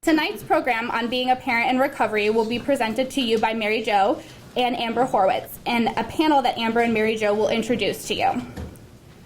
Tonight's program on being a parent in recovery will be presented to you by Mary Jo and Amber Horwitz, and a panel that Amber and Mary Jo will introduce to you.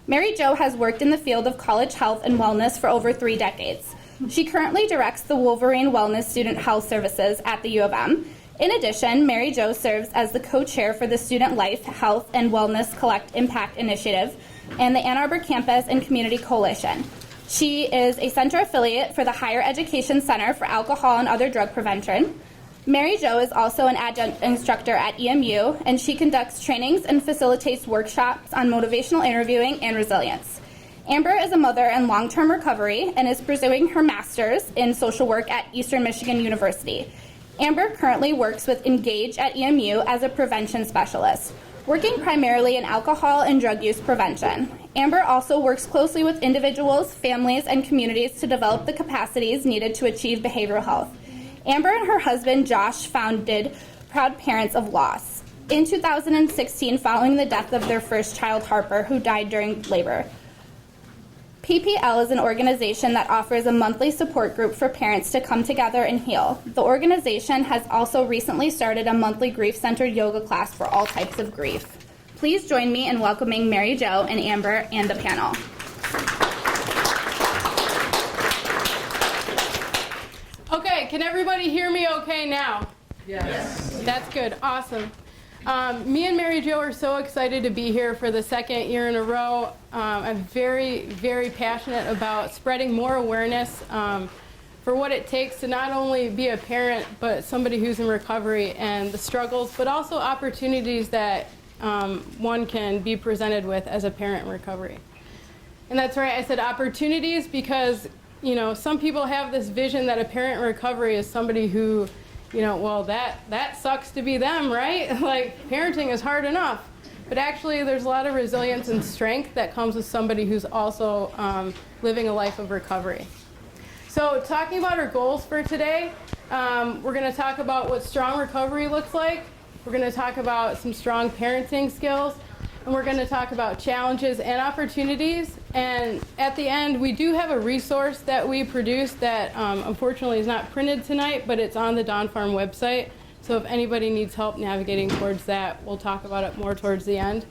Mary Jo has worked in the field of college health and wellness for over 3 decades. She currently directs the Wolverine Wellness Student Health Services at the U of M. In addition, Mary Jo serves as the co-chair for the Student Life, Health, and Wellness Collect Impact Initiative and the Ann Arbor Campus and Community Coalition. She is a center affiliate for the Higher Education Center for Alcohol and Other Drug Prevention. Mary Jo is also an adjunct instructor at EMU, and she conducts trainings and facilitates workshops on motivational interviewing and resilience. Amber is a mother in long-term recovery and is pursuing her master's in social work at Eastern Michigan University. Amber currently works with Engage at EMU as a prevention specialist, working primarily in alcohol and drug use prevention. Amber also works closely with individuals, families, and communities to develop the capacities needed to achieve behavioral health. Amber and her husband, Josh, founded Proud Parents of Loss in 2016 following the death of their first child, Harper, who died during labor. PPL is an organization that offers a monthly support group for parents to come together and heal. The organization has also recently started a monthly grief-centered yoga class for all types of grief. Please join me in welcoming Mary Jo and Amber and the panel. Okay, can everybody hear me okay now? Yes. That's good, awesome. Me and Mary Jo are so excited to be here for the second year in a row. I'm very, very passionate about spreading more awareness for what it takes to not only be a parent, but somebody who's in recovery, and the struggles, but also opportunities that one can be presented with as a parent in recovery. And that's right, I said opportunities because, you know, some people have this vision that a parent in recovery is somebody who, you know, well, that sucks to be them, right? Like, parenting is hard enough. But actually, there's a lot of resilience and strength that comes with somebody who's also living a life of recovery. So talking about our goals for today, we're going to talk about what strong recovery looks like. We're going to talk about some strong parenting skills. And we're going to talk about challenges and opportunities. And at the end, we do have a resource that we produced that unfortunately is not printed tonight, but it's on the Dawn Farm website. So if anybody needs help navigating towards that, we'll talk about it more towards the end.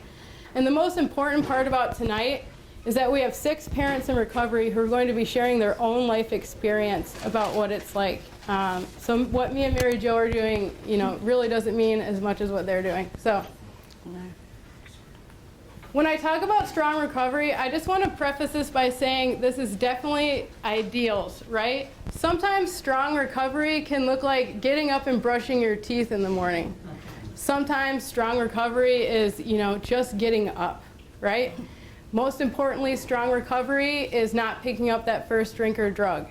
And the most important part about tonight is that we have 6 parents in recovery who are going to be sharing their own life experience about what it's like. So what me and Mary Jo are doing, you know, really doesn't mean as much as what they're doing. So when I talk about strong recovery, I just want to preface this by saying this is definitely ideals, right? Sometimes strong recovery can look like getting up and brushing your teeth in the morning. Sometimes strong recovery is, you know, just getting up, right? Most importantly, strong recovery is not picking up that first drink or drug.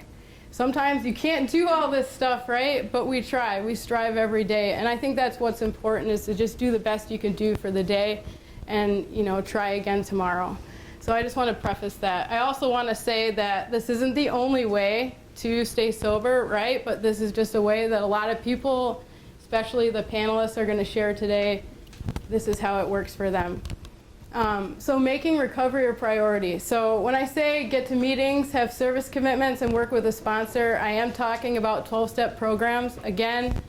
Sometimes you can't do all this stuff, right? But we try, we strive every day. And I think that's what's important, is to just do the best you can do for the day and, you know, try again tomorrow. So I just want to preface that. I also want to say that this isn't the only way to stay sober, right? But this is just a way that a lot of people, especially the panelists, are going to share today. This is how it works for them. So making recovery a priority. So when I say get to meetings, have service commitments, and work with a sponsor, I am talking about 12-step programs. Again,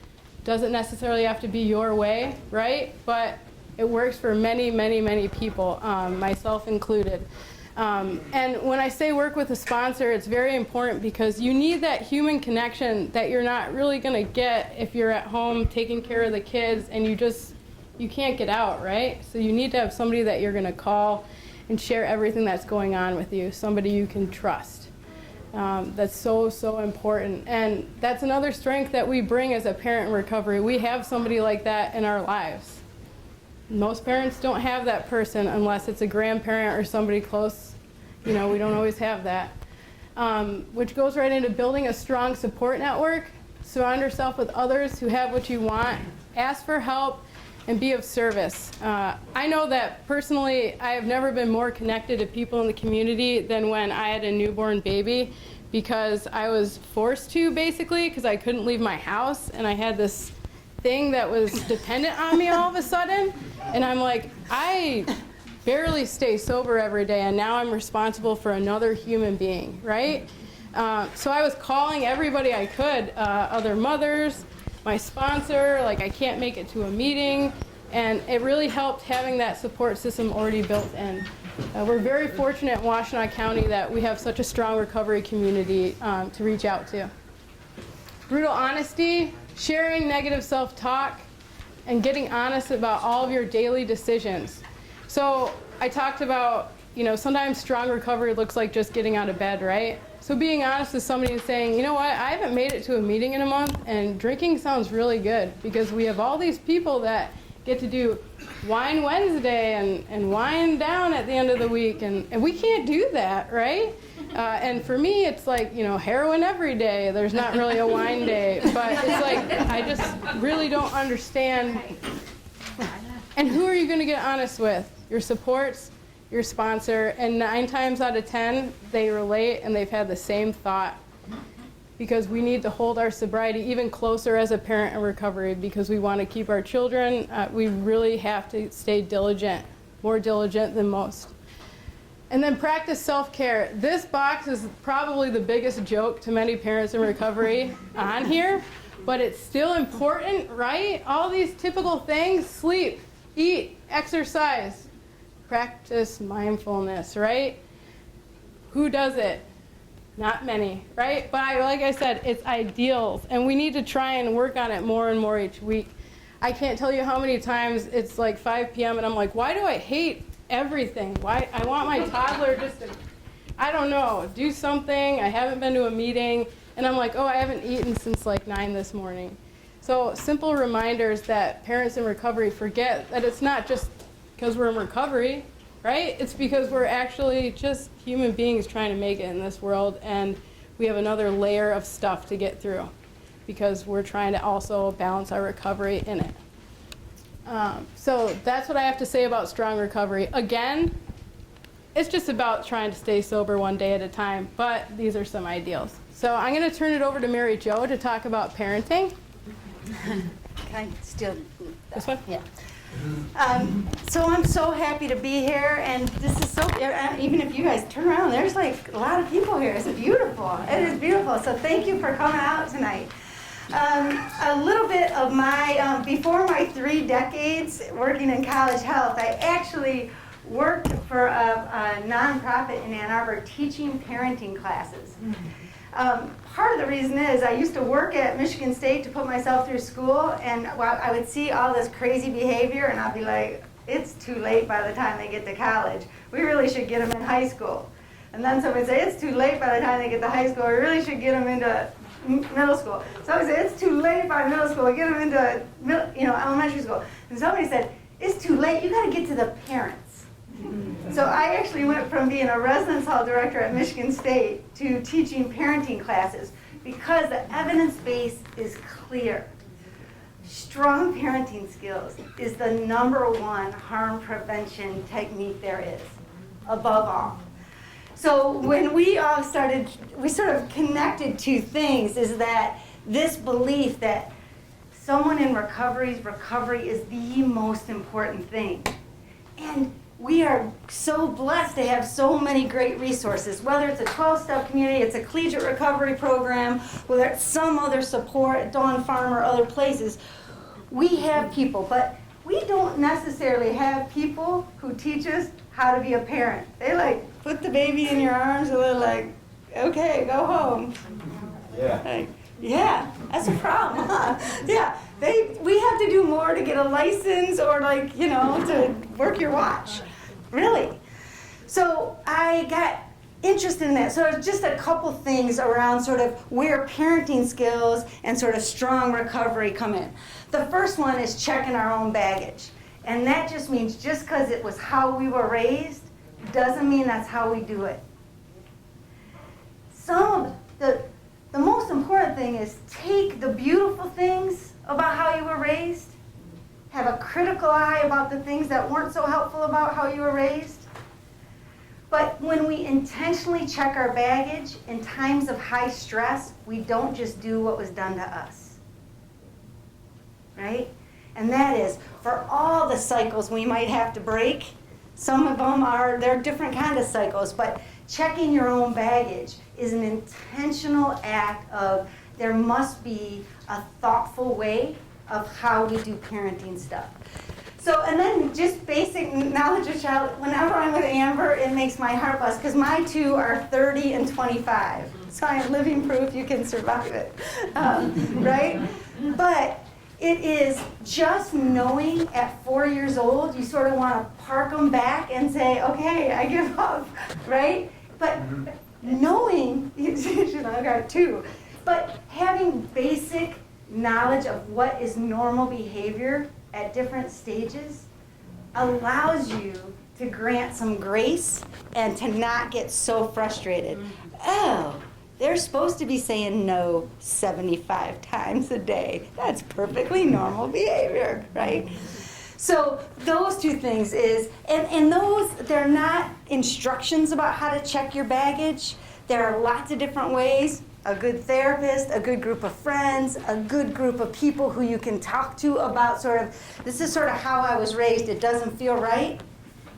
doesn't necessarily have to be your way, right? But it works for many, many, many people, myself included. And when I say work with a sponsor, it's very important because you need that human connection that you're not really going to get if you're at home taking care of the kids and you can't get out, right? So you need to have somebody that you're going to call and share everything that's going on with you, somebody you can trust. That's so, so important. And that's another strength that we bring as a parent in recovery. We have somebody like that in our lives. Most parents don't have that person unless it's a grandparent or somebody close. You know, we don't always have that. Which goes right into building a strong support network. Surround yourself with others who have what you want. Ask for help and be of service. I know that personally, I have never been more connected to people in the community than when I had a newborn baby, because I was forced to, basically, because I couldn't leave my house, and I had this thing that was dependent on me all of a sudden, and I'm like, I barely stay sober every day, and now I'm responsible for another human being, right? So I was calling everybody I could, other mothers, my sponsor, like I can't make it to a meeting, and it really helped having that support system already built in. We're very fortunate in Washtenaw County that we have such a strong recovery community to reach out to. Brutal honesty, sharing negative self-talk, and getting honest about all of your daily decisions. So I talked about, sometimes strong recovery looks like just getting out of bed, right? So being honest with somebody and saying, you know what, I haven't made it to a meeting in a month, and drinking sounds really good because we have all these people that get to do Wine Wednesday and wine down at the end of the week, and we can't do that, right? And for me, it's like, heroin every day. There's not really a wine day, but it's like, I just really don't understand. And who are you going to get honest with? Your supports, your sponsor, and 9 times out of 10, they relate and they've had the same thought. Because we need to hold our sobriety even closer as a parent in recovery because we want to keep our children. We really have to stay diligent, more diligent than most. And then practice self-care. This box is probably the biggest joke to many parents in recovery on here, but it's still important, right? All these typical things: sleep, eat, exercise, practice mindfulness, right? Who does it? Not many, right? But like I said, it's ideals, and we need to try and work on it more and more each week. I can't tell you how many times it's like 5 p.m. and I'm like, why do I hate everything? Why I want my toddler just to, I don't know, do something. I haven't been to a meeting, and I'm like, oh, I haven't eaten since like 9 this morning. So simple reminders that parents in recovery forget that it's not just because we're in recovery, right? It's because we're actually just human beings trying to make it in this world, and we have another layer of stuff to get through because we're trying to also balance our recovery in it. So that's what I have to say about strong recovery. Again, it's just about trying to stay sober one day at a time, but these are some ideals. So I'm going to turn it over to Mary Jo to talk about parenting. Can I still? This one? Yeah. So I'm so happy to be here, and this is so, even if you guys turn around, there's like a lot of people here. It's beautiful. It is beautiful. So thank you for coming out tonight. A little bit of my, before my 3 decades working in college health, I actually worked for a nonprofit in Ann Arbor teaching parenting classes. Part of the reason is I used to work at Michigan State to put myself through school, and I would see all this crazy behavior, and I'd be like, it's too late by the time they get to college. We really should get them in high school. And then somebody would say, it's too late by the time they get to high school. We really should get them into middle school. So I would say, it's too late by middle school. Get them into elementary school. And somebody said, it's too late. You got to get to the parents. So I actually went from being a residence hall director at Michigan State to teaching parenting classes because the evidence base is clear. Strong parenting skills is the #1 harm prevention technique there is, above all. So when we all started, we sort of connected 2 things, is that this belief that someone in recovery is the most important thing. And we are so blessed to have so many great resources, whether it's a 12-step community, it's a collegiate recovery program, whether it's some other support at Dawn Farm or other places. We have people, but we don't necessarily have people who teach us how to be a parent. They put the baby in your arms and they're like, okay, go home. Yeah. Yeah, that's a problem, huh? Yeah, we have to do more to get a license or to work your watch, really. So I got interested in that. So it's just a couple things around sort of where parenting skills and sort of strong recovery come in. The first one is checking our own baggage. And that just means just because it was how we were raised doesn't mean that's how we do it. The most important thing is take the beautiful things about how you were raised, have a critical eye about the things that weren't so helpful about how you were raised. But when we intentionally check our baggage in times of high stress, we don't just do what was done to us, right? And that is, for all the cycles we might have to break, some of them they're different kind of cycles, but checking your own baggage is an intentional act of there must be a thoughtful way of how we do parenting stuff. So, and then just basic knowledge of child. Whenever I'm with Amber, it makes my heart bust because my two are 30 and 25. So I am living proof you can survive it, right? But it is just knowing at 4 years old, you sort of want to park them back and say, okay, I give up, right? But knowing, I got two, but having basic knowledge of what is normal behavior at different stages allows you to grant some grace and to not get so frustrated. Oh, they're supposed to be saying no 75 times a day. That's perfectly normal behavior, right? So those two things is, and those, they're not instructions about how to check your baggage. There are lots of different ways. A good therapist, a good group of friends, a good group of people who you can talk to about sort of, this is sort of how I was raised. It doesn't feel right,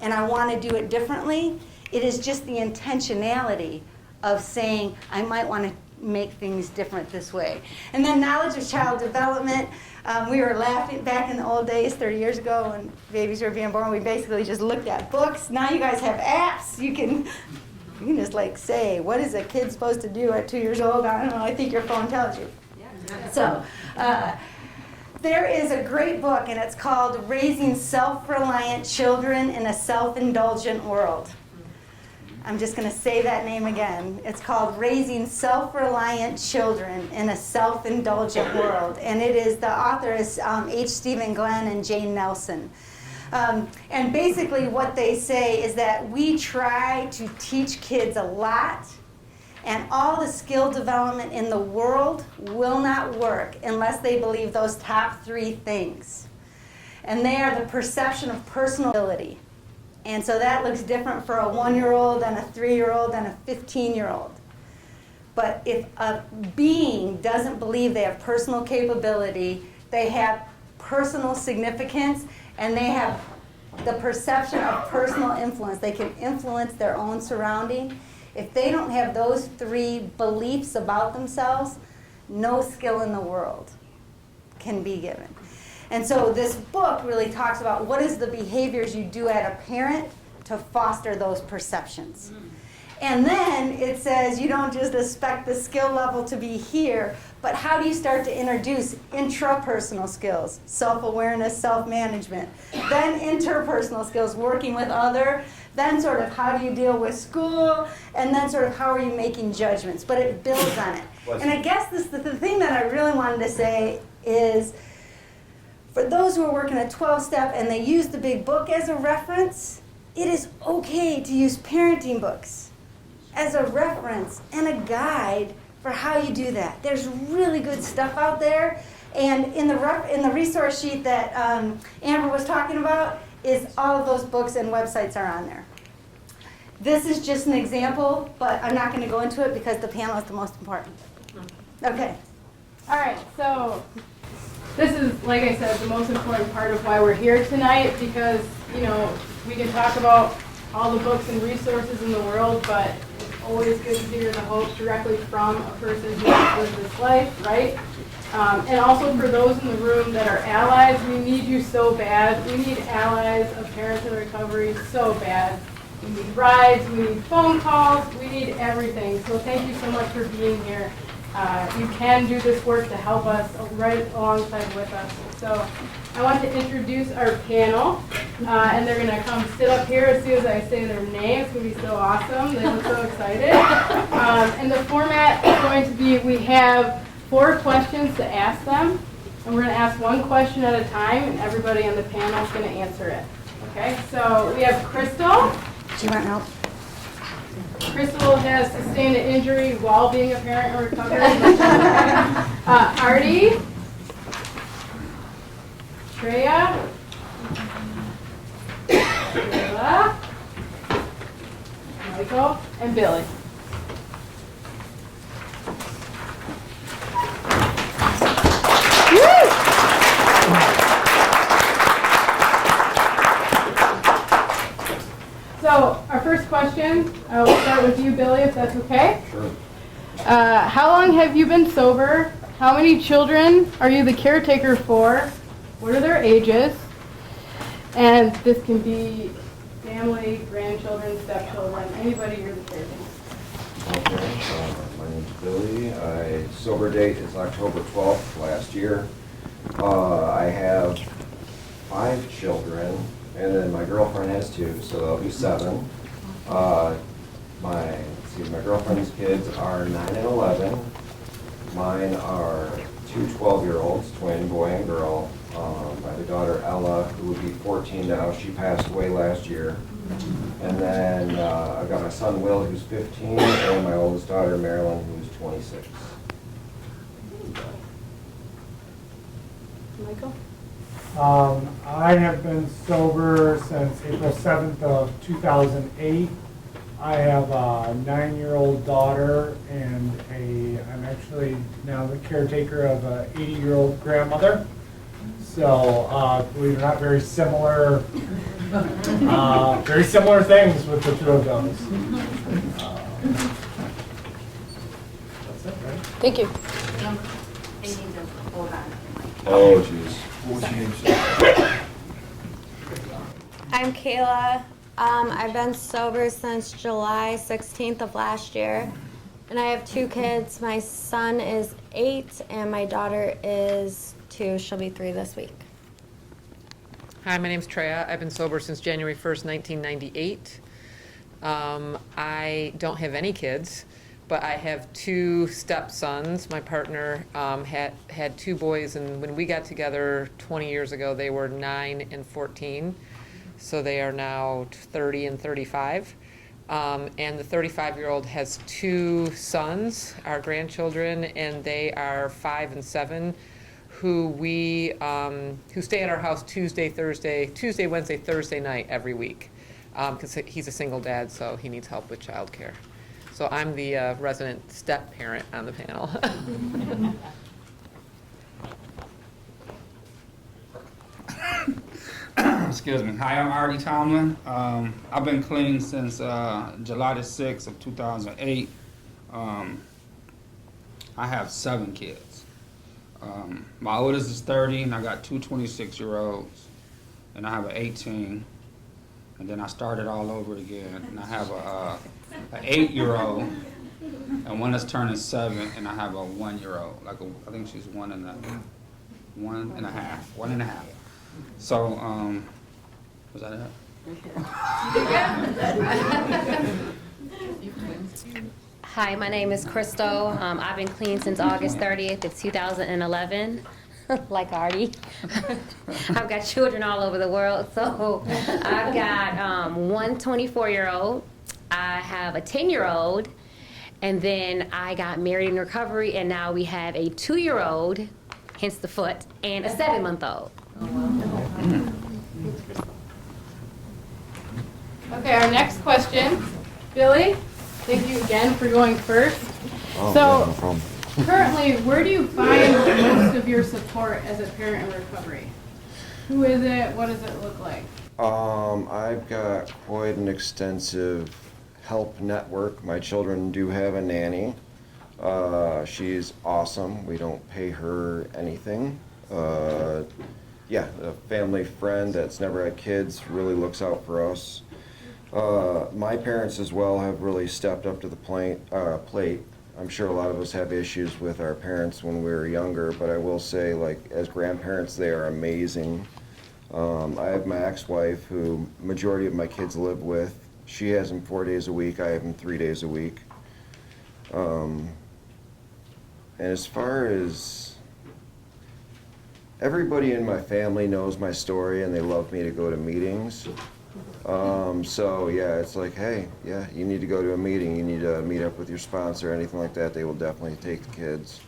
and I want to do it differently. It is just the intentionality of saying, I might want to make things different this way. And then knowledge of child development. We were laughing back in the old days, 30 years ago, when babies were being born. We basically just looked at books. Now you guys have apps. You can just like say, what is a kid supposed to do at 2 years old? I don't know. I think your phone tells you. So there is a great book, and it's called Raising Self-Reliant Children in a Self-Indulgent World. I'm just going to say that name again. It's called Raising Self-Reliant Children in a Self-Indulgent World. And it is, the author is H. Stephen Glenn and Jane Nelson. And basically what they say is that we try to teach kids a lot, and all the skill development in the world will not work unless they believe those top three things. And they are the perception of personal ability. And so that looks different for a 1-year-old and a 3-year-old and a 15-year-old. But if a being doesn't believe they have personal capability, they have personal significance, and they have the perception of personal influence. They can influence their own surrounding. If they don't have those three beliefs about themselves, no skill in the world can be given. And so this book really talks about what is the behaviors you do as a parent to foster those perceptions. And then it says you don't just expect the skill level to be here, but how do you start to introduce intrapersonal skills, self-awareness, self-management, then interpersonal skills, working with other, then sort of how do you deal with school, and then sort of how are you making judgments. But it builds on it. And I guess the thing that I really wanted to say is, for those who are working a 12-step and they use the big book as a reference, it is okay to use parenting books as a reference and a guide for how you do that. There's really good stuff out there, and in the resource sheet that Amber was talking about is all of those books and websites are on there. This is just an example, but I'm not going to go into it because the panel is the most important. Okay. All right, so this is, like I said, the most important part of why we're here tonight, because, we can talk about all the books and resources in the world, but it's always good to hear the hope directly from a person who has lived this life, right? And also for those in the room that are allies, we need you so bad. We need allies of parents in recovery so bad. We need rides, we need phone calls, we need everything. So thank you so much for being here. You can do this work to help us right alongside with us. So I want to introduce our panel, and they're going to come sit up here as soon as I say their name. It's going to be so awesome. They look so excited. And the format is going to be, we have 4 questions to ask them, and we're going to ask one question at a time, and everybody on the panel is going to answer it. Okay, so we have Crystal. Do you want help? Crystal has sustained an injury while being a parent in recovery. Artie, Treya, Kayla, Michael, and Billy. So our first question. We'll start with you, Billy, if that's okay. Sure. How long have you been sober? How many children are you the caretaker for? What are their ages? And this can be family, grandchildren, stepchildren, anybody you're the caretaker. Okay, my name's Billy. Sober date is October 12th last year. I have 5 children, and then my girlfriend has 2, so that'll be 7. My girlfriend's kids are 9 and 11. Mine are 2 12-year-olds, twin boy and girl. My other daughter Ella, who would be 14 now, she passed away last year. And then I've got my son Will, who's 15, and my oldest daughter Marilyn, who's 26. Michael? I have been sober since April 7th of 2008. I have a 9-year-old daughter and I'm actually now the caretaker of an 80-year-old grandmother. So, believe it or not, very similar things with the 2 of those. That's it, right? Thank you. They need to hold on. Oh, jeez. I'm Kayla. I've been sober since July 16th of last year. And I have 2 kids. My son is 8 and my daughter is 2. She'll be 3 this week. Hi, my name's Treya. I've been sober since January 1st, 1998. I don't have any kids, but I have 2 stepsons. My partner had 2 boys, and when we got together 20 years ago, they were 9 and 14. So they are now 30 and 35. And the 35-year-old has 2 sons, our grandchildren, and they are 5 and 7, who stay at our house Tuesday, Wednesday, Thursday night every week, because he's a single dad, so he needs help with childcare. So I'm the resident step parent on the panel. Excuse me. Hi, I'm Artie Tomlin. I've been clean since July the 6th of 2008. I have 7 kids. My oldest is 30, and I got 2 26-year-olds, and I have an 18. And then I started all over again, and I have an 8-year-old, and one is turning 7, and I have a 1-year-old. I think she's 1 and a half. So, was that it? Hi, my name is Crystal. I've been clean since August 30th of 2011, like Artie. I've got children all over the world, so I've got one 24-year-old, I have a 10-year-old, and then I got married in recovery, and now we have a 2-year-old, hence the foot, and a 7-month-old. Okay, our next question. Billy, thank you again for going first. So, currently, where do you find most of your support as a parent in recovery? Who is it? What does it look like? I've got quite an extensive help network. My children do have a nanny. She's awesome. We don't pay her anything. Yeah, a family friend that's never had kids really looks out for us. My parents as well have really stepped up to the plate. I'm sure a lot of us have issues with our parents when we were younger, but I will say, like, as grandparents, they are amazing. I have my ex-wife, who majority of my kids live with. She has them 4 days a week. I have them 3 days a week. And as far as everybody in my family knows my story, and they love me to go to meetings. So yeah, it's like, hey, yeah, you need to go to a meeting, you need to meet up with your sponsor, anything like that, they will definitely take the kids.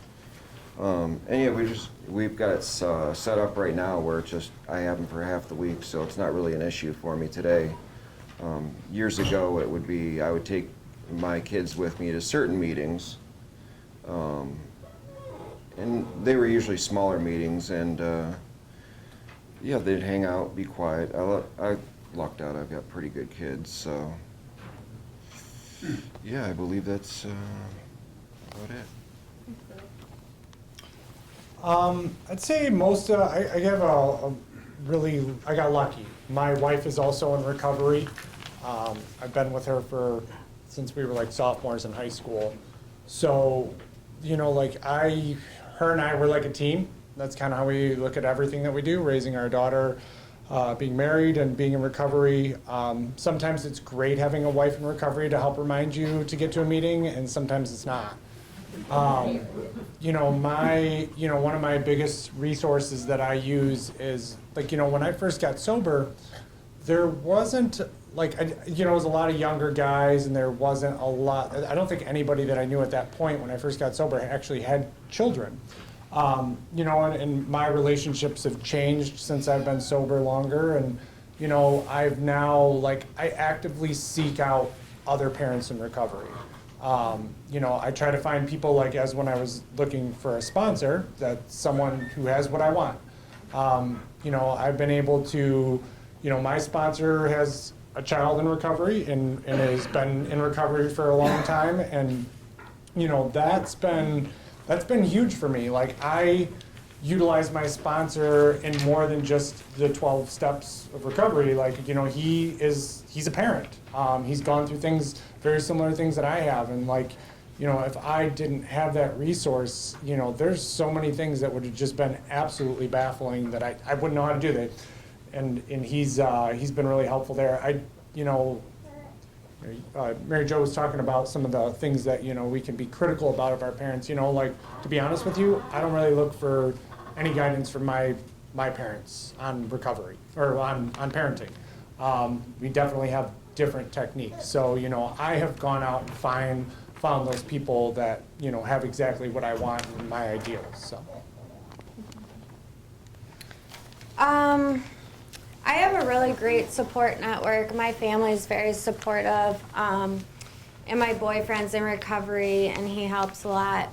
And yeah, we've got it set up right now where it's just, I have them for half the week, so it's not really an issue for me today. Years ago, it would be, I would take my kids with me to certain meetings, and they were usually smaller meetings, and yeah, they'd hang out, be quiet. I lucked out, I've got pretty good kids, so Yeah, I believe that's about it. I'd say most, I have I got lucky. My wife is also in recovery. I've been with her since we were like sophomores in high school. So, like her and I were like a team. That's kind of how we look at everything that we do, raising our daughter, being married and being in recovery. Sometimes it's great having a wife in recovery to help remind you to get to a meeting, and sometimes it's not. One of my biggest resources that I use is when I first got sober, there wasn't it was a lot of younger guys, and there wasn't a lot. I don't think anybody that I knew at that point when I first got sober actually had children. And my relationships have changed since I've been sober longer, and I've now I actively seek out other parents in recovery. I try to find people as when I was looking for a sponsor, that's someone who has what I want. I've been able to, my sponsor has a child in recovery and has been in recovery for a long time. And, that's been huge for me. I utilize my sponsor in more than just the 12 steps of recovery. He's a parent. He's gone through very similar things that I have. And if I didn't have that resource, there's so many things that would have just been absolutely baffling that I wouldn't know how to do that. And he's been really helpful there. Mary Jo was talking about some of the things that, we can be critical about of our parents. To be honest with you, I don't really look for any guidance from my parents on recovery or on parenting. We definitely have different techniques. So, I have gone out and found those people that, have exactly what I want and my ideals. So. I have a really great support network. My family is very supportive, and my boyfriend's in recovery, and he helps a lot.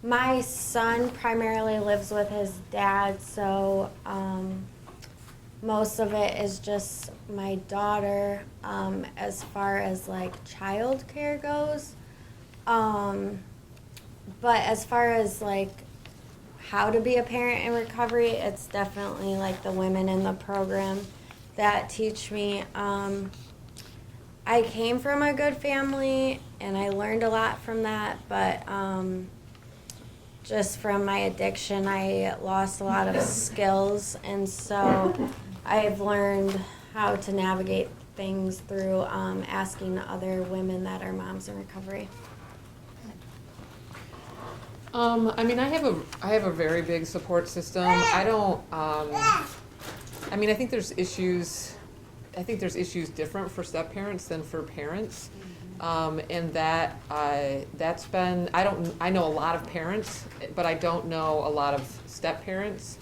My son primarily lives with his dad, so most of it is just my daughter as far as child care goes. But as far as how to be a parent in recovery, it's definitely the women in the program that teach me. I came from a good family and I learned a lot from that, but just from my addiction, I lost a lot of skills, and so I've learned how to navigate things through asking other women that are moms in recovery. I have a very big support system. I don't. I think there's issues. I think there's issues different for step parents than for parents, and that's been. I know a lot of parents, but I don't know a lot of step parents,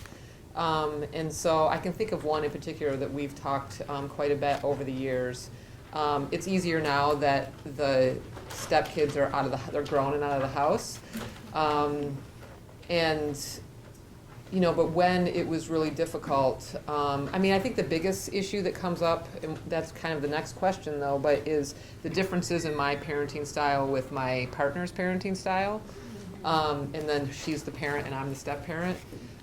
and so I can think of one in particular that we've talked quite a bit over the years. It's easier now that the step kids are they're grown and out of the house. But when it was really difficult, I think the biggest issue that comes up, and that's kind of the next question though, but is the differences in my parenting style with my partner's parenting style. And then she's the parent and I'm the step parent.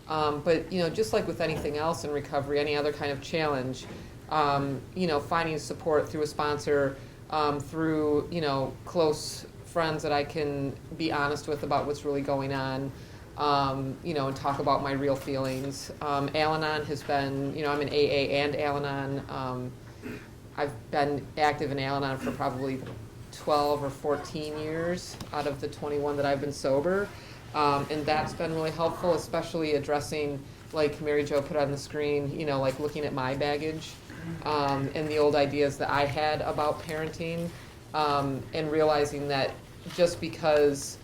But just like with anything else in recovery, any other kind of challenge, finding support through a sponsor, through, close friends that I can be honest with about what's really going on, and talk about my real feelings. Al-Anon has been, I'm in AA and Al-Anon. I've been active in Al-Anon for probably 12 or 14 years out of the 21 that I've been sober. And that's been really helpful, especially addressing, like Mary Jo put on the screen, looking at my baggage, and the old ideas that I had about parenting, and realizing that just because,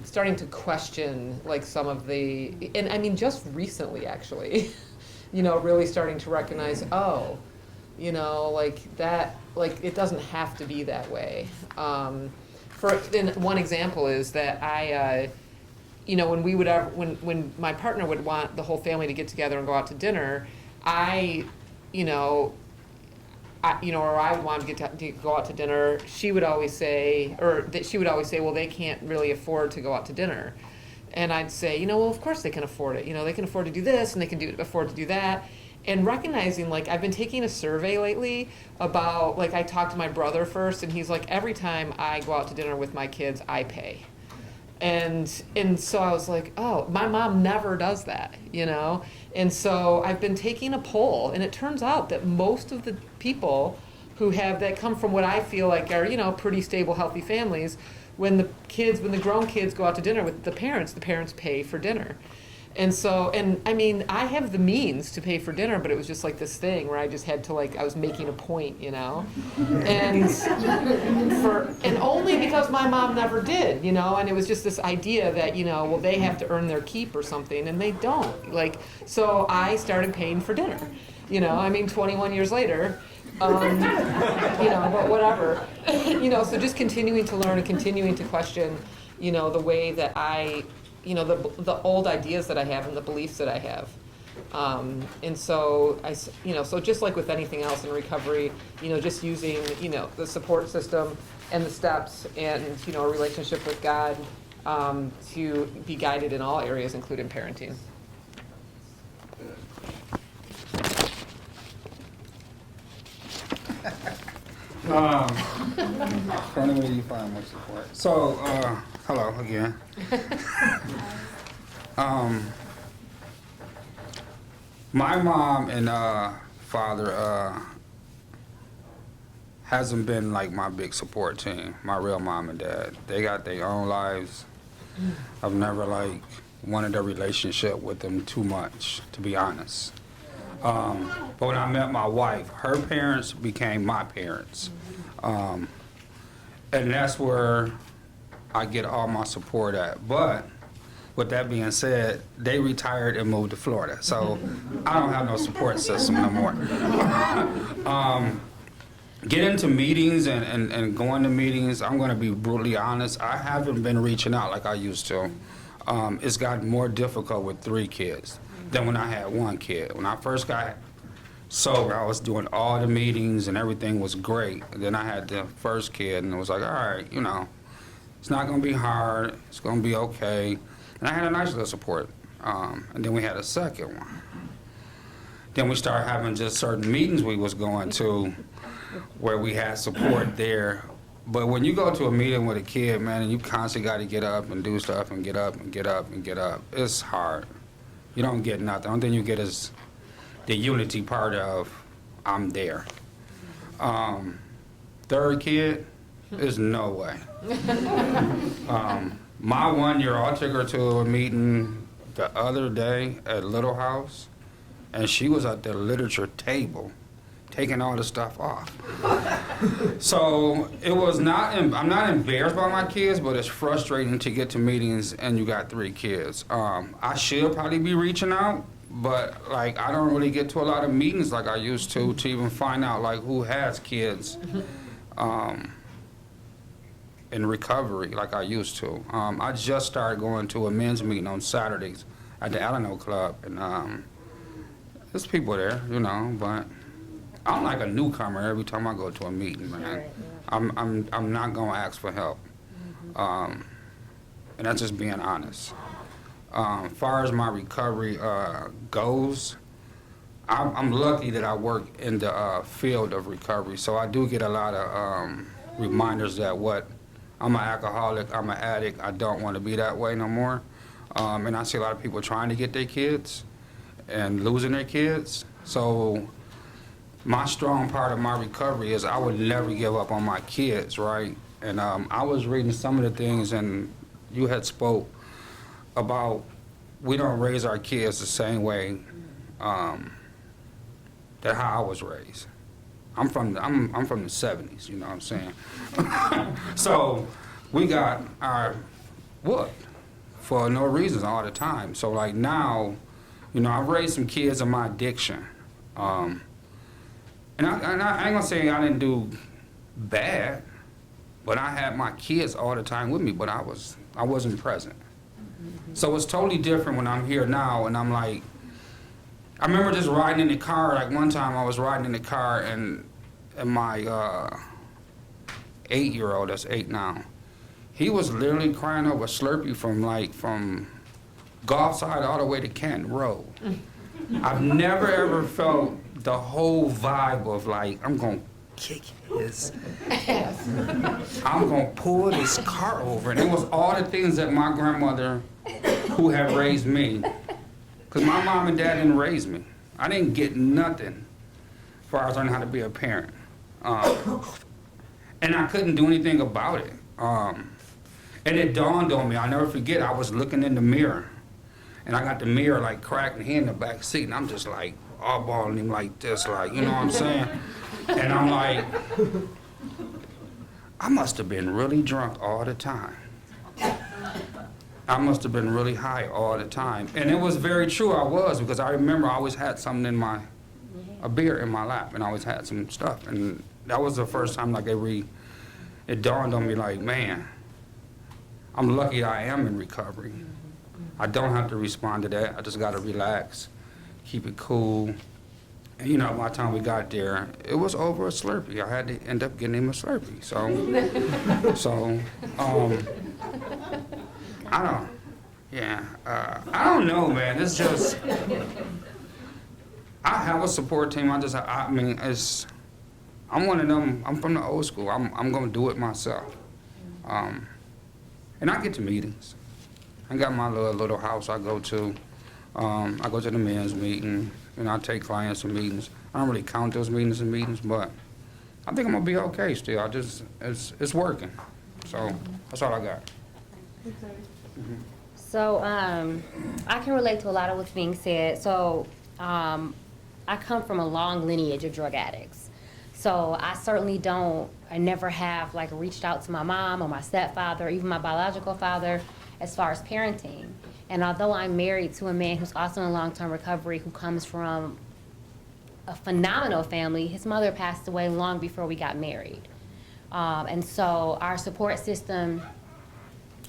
starting to question, some of the, and just recently, actually, really starting to recognize, it doesn't have to be that way. One example is that I, when my partner would want the whole family to get together and go out to dinner, I or I wanted to go out to dinner, she would always say, well, they can't really afford to go out to dinner. And I'd say, well, of course they can afford it. They can afford to do this and they can afford to do that. And recognizing, like, I've been taking a survey lately about, like, I talked to my brother first, and he's like, every time I go out to dinner with my kids, I pay. And so I was like, oh, my mom never does that, And so I've been taking a poll, and it turns out that most of the people that come from what I feel like are, pretty stable, healthy families, when the grown kids go out to dinner with the parents pay for dinner. And so, I mean, I have the means to pay for dinner, but it was just like this thing where I just had to, like, I was making a point, and only because my mom never did, and it was just this idea that, well, they have to earn their keep or something, and they don't. Like, so I started paying for dinner, 21 years later, but whatever, so just continuing to learn and continuing to question, the way that the old ideas that I have and the beliefs that I have. And so so just like with anything else in recovery, just using, the support system and the steps and, a relationship with God, to be guided in all areas, including parenting. Currently, where do you find much support? So, hello again. My mom and father hasn't been like my big support team. My real mom and dad, they got their own lives. I've never like wanted a relationship with them too much, to be honest. But when I met my wife, her parents became my parents. And that's where I get all my support at. But with that being said, they retired and moved to Florida. So I don't have no support system no more. Getting to meetings and going to meetings, I'm going to be brutally honest, I haven't been reaching out like I used to. It's gotten more difficult with 3 kids than when I had 1 kid. When I first got sober, I was doing all the meetings and everything was great. And then I had the first kid and it was like, all right, it's not going to be hard. It's going to be okay. And I had a nice little support. And then we had a second one. Then we started having just certain meetings we was going to where we had support there. But when you go to a meeting with a kid, man, and you constantly got to get up and do stuff and get up and get up and get up, it's hard. You don't get nothing. The only thing you get is the unity part of I'm there. Third kid, there's no way. My 1-year-old, I took her to a meeting the other day at Little House, and she was at the literature table taking all the stuff off. So it was not, I'm not embarrassed by my kids, but it's frustrating to get to meetings and you got 3 kids. I should probably be reaching out, but like I don't really get to a lot of meetings like I used to even find out like who has kids in recovery like I used to. I just started going to a men's meeting on Saturdays at the Al-Anon club, and there's people there, but I'm like a newcomer every time I go to a meeting, man. I'm not gonna ask for help, and that's just being honest. Far as my recovery goes, I'm lucky that I work in the field of recovery, so I do get a lot of reminders that I'm an alcoholic, I'm an addict, I don't want to be that way no more. And I see a lot of people trying to get their kids and losing their kids. So my strong part of my recovery is I would never give up on my kids, right? And I was reading some of the things, and you had spoke about we don't raise our kids the same way that how I was raised. I'm from the 70s, you know what I'm saying? So we got our whooped for no reasons all the time. So like now, I've raised some kids in my addiction. And I ain't gonna say I didn't do bad, but I had my kids all the time with me, but I wasn't present. So it's totally different when I'm here now and I'm like, I remember just riding in the car, like one time I was riding in the car and and my 8-year-old, that's 8 now, he was literally crying over Slurpee from Gulf Side all the way to Canton Road. I've never ever felt the whole vibe of like, I'm gonna kick his ass. I'm gonna pull this car over. And it was all the things that my grandmother, who had raised me, because my mom and dad didn't raise me. I didn't get nothing as far as learning how to be a parent. And I couldn't do anything about it. And it dawned on me, I'll never forget, I was looking in the mirror. And I got the mirror like cracked and he in the back seat. And I'm just like, eyeballing him like this, like, you know what I'm saying? And I'm like, I must have been really drunk all the time. I must have been really high all the time. And it was very true, I was, because I remember I always had something in a beer in my lap, and I always had some stuff. And that was the first time like it dawned on me like, man, I'm lucky I am in recovery. I don't have to respond to that. I just gotta relax, keep it cool. And you know, by the time we got there, it was over a Slurpee. I had to end up getting him a Slurpee. I don't know, man. It's just, I have a support team. I'm one of them. I'm from the old school. I'm gonna do it myself. And I get to meetings. I got my little house I go to. I go to the men's meeting. You know, I take clients to meetings. I don't really count those meetings as meetings, but I think I'm gonna be okay still. It's working. So that's all I got. So I can relate to a lot of what's being said. So I come from a long lineage of drug addicts. So I never have like reached out to my mom or my stepfather or even my biological father as far as parenting. And although I'm married to a man who's also in long-term recovery, who comes from a phenomenal family, his mother passed away long before we got married. And so our support system,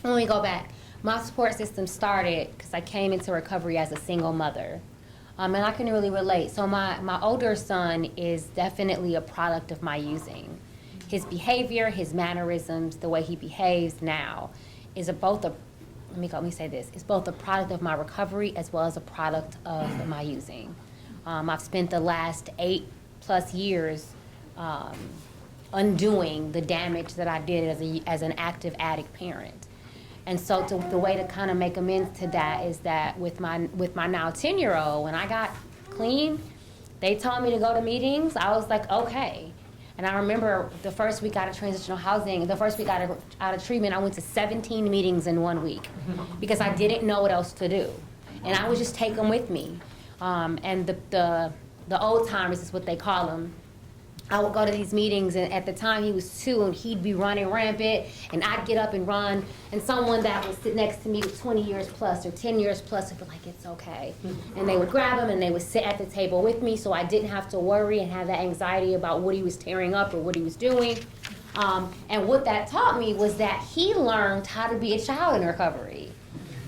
let me go back. My support system started because I came into recovery as a single mother. And I can really relate. So my older son is definitely a product of my using. His behavior, his mannerisms, the way he behaves now is both a product of my recovery as well as a product of my using. I've spent the last 8+ years undoing the damage that I did as an active addict parent. And so the way to kind of make amends to that is that with my now 10-year-old, when I got clean, they told me to go to meetings. I was like, okay. And I remember the first week out of transitional housing, the first week out of treatment, I went to 17 meetings in 1 week because I didn't know what else to do. And I would just take them with me. And the old timers is what they call them. I would go to these meetings, and at the time he was 2, and he'd be running rampant, and I'd get up and run, and someone that would sit next to me with 20 years plus or 10 years plus would be like, it's okay. And they would grab him, and they would sit at the table with me, so I didn't have to worry and have that anxiety about what he was tearing up or what he was doing. And what that taught me was that he learned how to be a child in recovery.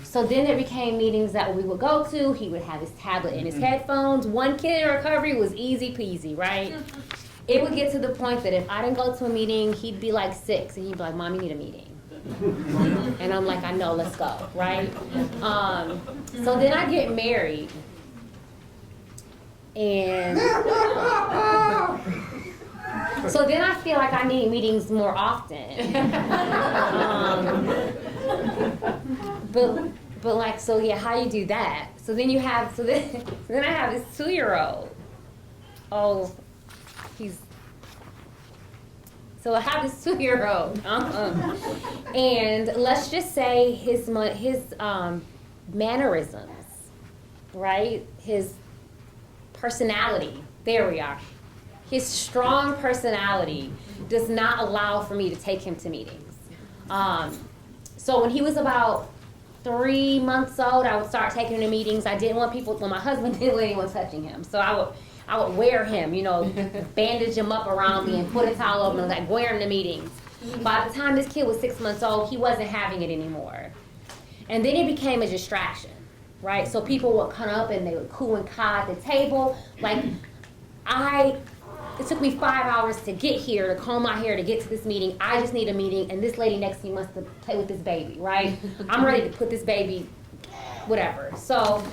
So then there became meetings that we would go to. He would have his tablet and his headphones. One kid in recovery was easy peasy, right? It would get to the point that if I didn't go to a meeting, he'd be like 6, and he'd be like, Mom, you need a meeting. And I'm like, I know, let's go, right? So then I get married, and so then I feel like I need meetings more often. But like, so yeah, how you do that? So then I have this 2-year-old. So I have this 2-year-old, and let's just say his mannerisms, right? His personality. There we are. His strong personality does not allow for me to take him to meetings. So when he was about 3 months old, I would start taking him to meetings. I didn't want my husband didn't want anyone touching him, so I would wear him, bandage him up around me and put a towel over him, like wear him to meetings. By the time this kid was 6 months old, he wasn't having it anymore. And then it became a distraction, right? So people would come up and they would coo and caw at the table. Like, I it took me 5 hours to get here, to comb my hair, to get to this meeting. I just need a meeting, and this lady next to me wants to play with this baby, right? I'm ready to put this baby, whatever. So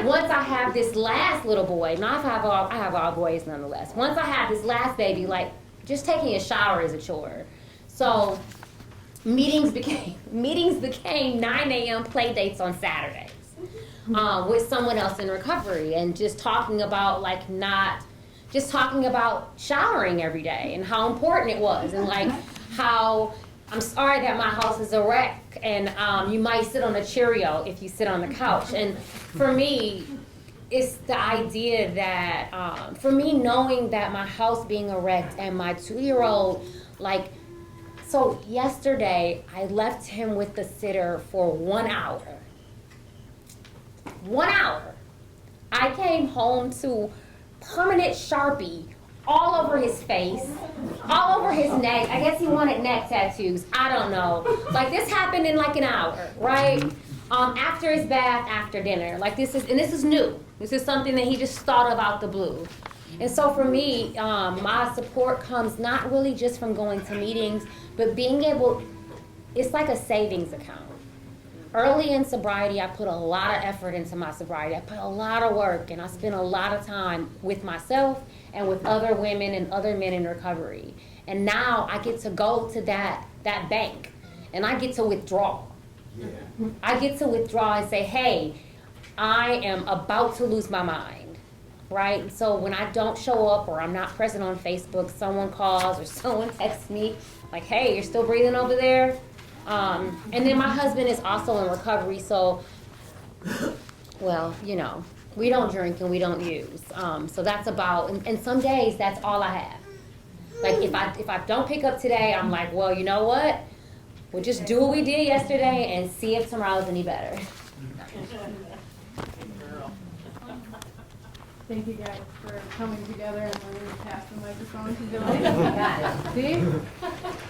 once I have this last little boy, now I have all boys nonetheless. Once I have this last baby, like just taking a shower is a chore. So meetings became 9 a.m. play dates on Saturdays with someone else in recovery, and just talking about talking about showering every day and how important it was, and like how I'm sorry that my house is a wreck, and you might sit on a Cheerio if you sit on the couch. And for me, it's the idea that, for me, knowing that my house being a wreck and my 2-year-old, like, so yesterday I left him with the sitter for 1 hour. 1 hour. I came home to permanent Sharpie all over his face, all over his neck. I guess he wanted neck tattoos. I don't know. Like, this happened in like an hour, right? After his bath, after dinner. Like, this is new. This is something that he just thought of out the blue. And so for me, my support comes not really just from going to meetings, but being able, it's like a savings account. Early in sobriety, I put a lot of effort into my sobriety. I put a lot of work, and I spent a lot of time with myself and with other women and other men in recovery. And now I get to go to that bank, and I get to withdraw. Yeah. I get to withdraw and say, hey, I am about to lose my mind, right? So when I don't show up or I'm not present on Facebook, someone calls or someone texts me, like, hey, you're still breathing over there? And then my husband is also in recovery, so, well, you know, we don't drink and we don't use. So that's about, and some days that's all I have. Like, if I don't pick up today, I'm like, well, you know what? We'll just do what we did yesterday and see if tomorrow's any better. Thank you guys for coming together and learning to pass the microphone to Billy. See?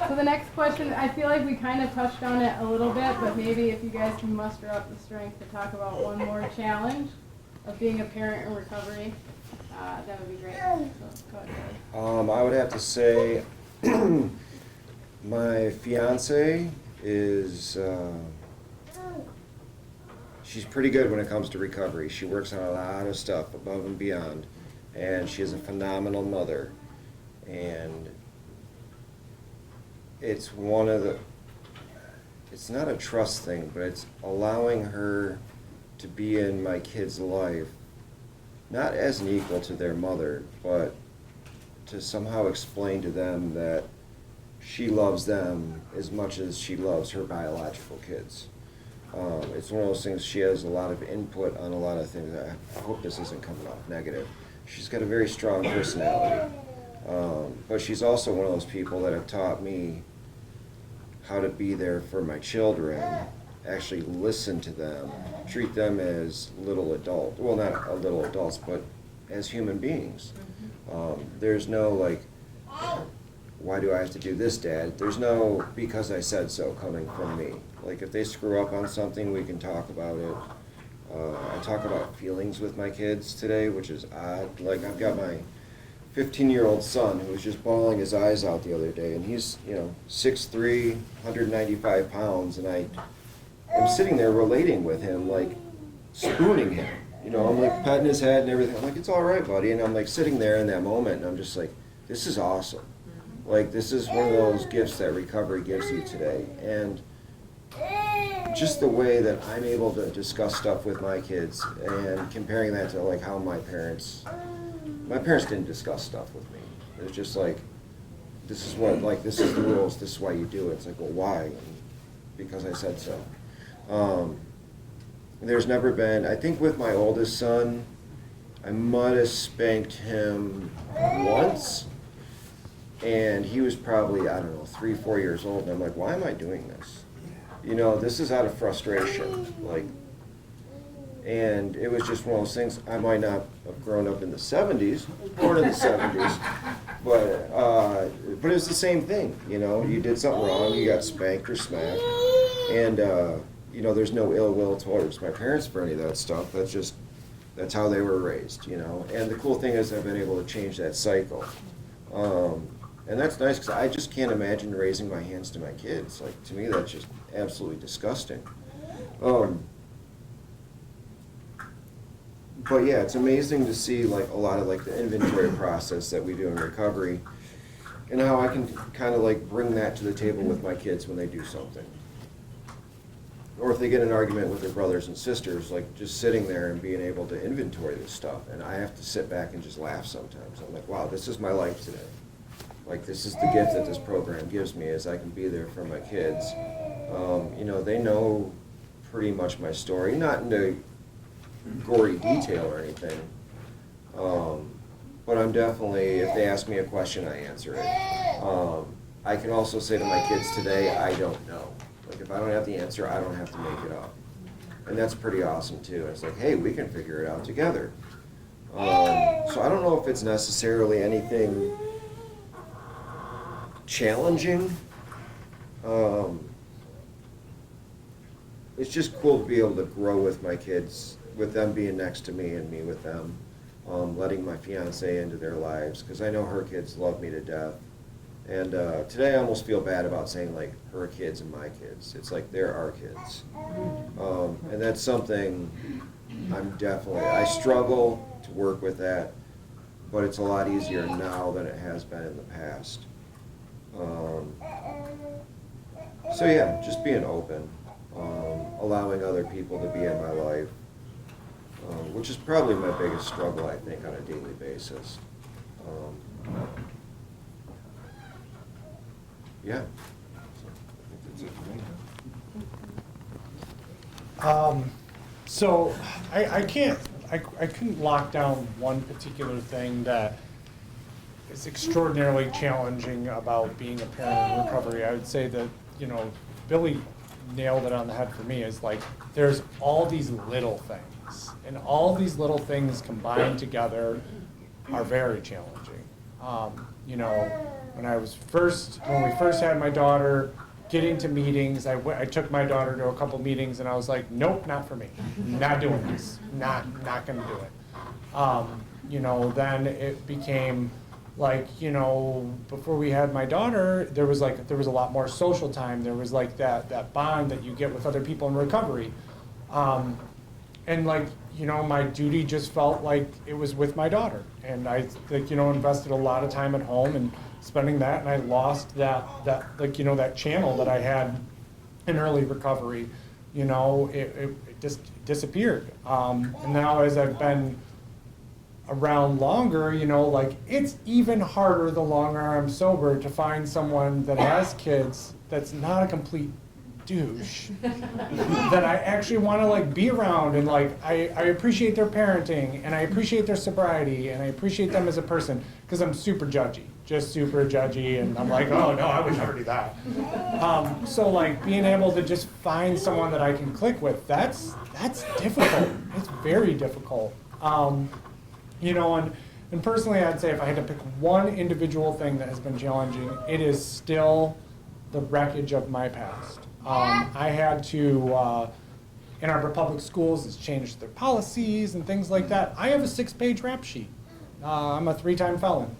So the next question, I feel like we kind of touched on it a little bit, but maybe if you guys can muster up the strength to talk about one more challenge of being a parent in recovery, that would be great. So go ahead, Billy. I would have to say my fiance is she's pretty good when it comes to recovery. She works on a lot of stuff above and beyond, and she is a phenomenal mother. And it's it's not a trust thing, but it's allowing her to be in my kid's life, not as an equal to their mother, but to somehow explain to them that she loves them as much as she loves her biological kids. It's one of those things, she has a lot of input on a lot of things. I hope this isn't coming off negative. She's got a very strong personality. But she's also one of those people that have taught me how to be there for my children, actually listen to them, treat them as little adults. Well, not little adults, but as human beings. There's no like, why do I have to do this, Dad? There's no because I said so coming from me. Like, if they screw up on something, we can talk about it. I talk about feelings with my kids today, which is odd. Like, I've got my 15-year-old son who was just bawling his eyes out the other day, and he's, 6'3", 195 pounds, and I'm sitting there relating with him, like, spooning him. I'm like petting his head and everything. I'm like, it's all right, buddy. And I'm like sitting there in that moment, and I'm just like, this is awesome. Like, this is one of those gifts that recovery gives you today. And just the way that I'm able to discuss stuff with my kids, and comparing that to like how my parents didn't discuss stuff with me. It was just like, this is the rules, this is why you do it. It's like, well, why? And because I said so. There's never been, I think with my oldest son, I might have spanked him once, and he was probably, 3, 4 years old, and I'm like, why am I doing this? This is out of frustration, and it was just one of those things. I might not have grown up in the 70s, born in the 70s, but it was the same thing, you did something wrong, you got spanked or smacked, and, there's no ill will towards my parents for any of that stuff. That's just That's how they were raised, you know. And the cool thing is I've been able to change that cycle. And that's nice because I just can't imagine raising my hands to my kids. Like, to me, that's just absolutely disgusting. But yeah, it's amazing to see like a lot of like the inventory process that we do in recovery and how I can kind of like bring that to the table with my kids when they do something. Or if they get in an argument with their brothers and sisters, like just sitting there and being able to inventory this stuff. And I have to sit back and just laugh sometimes. I'm like, wow, this is my life today. Like, this is the gift that this program gives me, is I can be there for my kids. You know, they know pretty much my story, not into gory detail or anything. But I'm definitely, if they ask me a question, I answer it. I can also say to my kids today, I don't know. Like, if I don't have the answer, I don't have to make it up. And that's pretty awesome, too. It's like, hey, we can figure it out together. So I don't know if it's necessarily anything challenging. It's just cool to be able to grow with my kids, with them being next to me and me with them, letting my fiance into their lives, because I know her kids love me to death. And today I almost feel bad about saying like her kids and my kids. It's like they're our kids. And that's something I struggle to work with that, but it's a lot easier now than it has been in the past. So yeah, just being open, allowing other people to be in my life, which is probably my biggest struggle, I think, on a daily basis. Yeah. So I think that's it for me. So I couldn't lock down one particular thing that is extraordinarily challenging about being a parent in recovery. I would say that, you know, Billy nailed it on the head for me, is like, there's all these little things, and all these little things combined together are very challenging. You know, when we first had my daughter, getting to meetings, I took my daughter to a couple meetings, and I was like, nope, not for me, not doing this, not gonna do it. You know, then it became like, you know, before we had my daughter, there was a lot more social time. There was like that bond that you get with other people in recovery. And like, you know, my duty just felt like it was with my daughter. And I, like, you know, invested a lot of time at home and spending that, and I lost that like, you know, that channel that I had in early recovery. You know, it just disappeared. And now as I've been around longer, you know, like, it's even harder the longer I'm sober to find someone that has kids that's not a complete douche that I actually want to like be around, and like I appreciate their parenting, and I appreciate their sobriety, and I appreciate them as a person, because I'm super judgy, and I'm like, oh no, I would never do that. So like being able to just find someone that I can click with, that's difficult. It's very difficult. You know, and personally, I'd say if I had to pick one individual thing that has been challenging, it is still the wreckage of my past. I had to, in our public schools, it's changed their policies and things like that. I have a 6-page rap sheet. I'm a 3-time felon.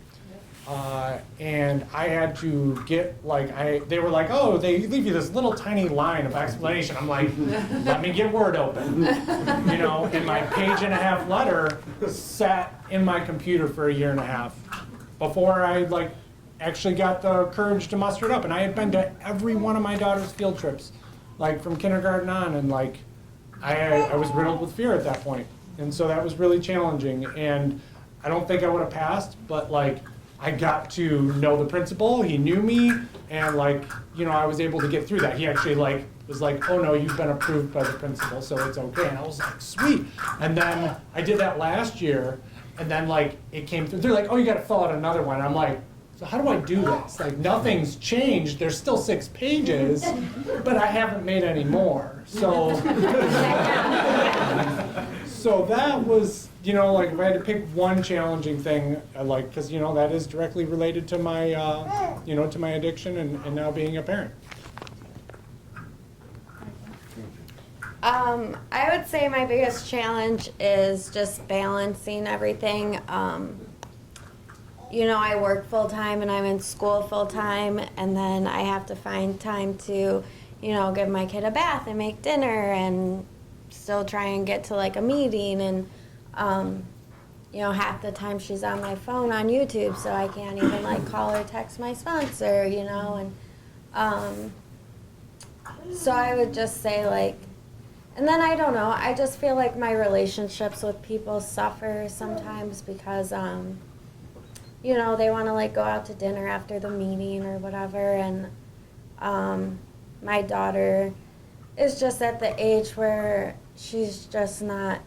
And I had to get, like, they were like, oh, they leave you this little tiny line of explanation. I'm like, let me get Word open. You know, and my 1.5-page letter sat in my computer for 1.5 years before I, like, actually got the courage to muster it up. And I had been to every one of my daughter's field trips, like from kindergarten on, and like I was riddled with fear at that point. And so that was really challenging. And I don't think I would have passed, but like I got to know the principal, he knew me, and like, you know, I was able to get through that. He actually like was like, oh no, you've been approved by the principal, so it's okay. And I was like, sweet. And then I did that last year, and then like it came through. They're like, oh, you gotta fill out another one. I'm like, so how do I do this? Like, nothing's changed. There's still 6 pages, but I haven't made any more. So, so that was, you know, like if I had to pick one challenging thing, like, because, you know, that is directly related to my, you know, to my addiction and now being a parent. I would say my biggest challenge is just balancing everything. You know, I work full time and I'm in school full time, and then I have to find time to, you know, give my kid a bath and make dinner and still try and get to like a meeting. And, you know, half the time she's on my phone on YouTube, so I can't even like call or text my sponsor, you know. And so I would just say like, and then I don't know, I just feel like my relationships with people suffer sometimes because, you know, they want to like go out to dinner after the meeting or whatever. And my daughter is just at the age where she's just not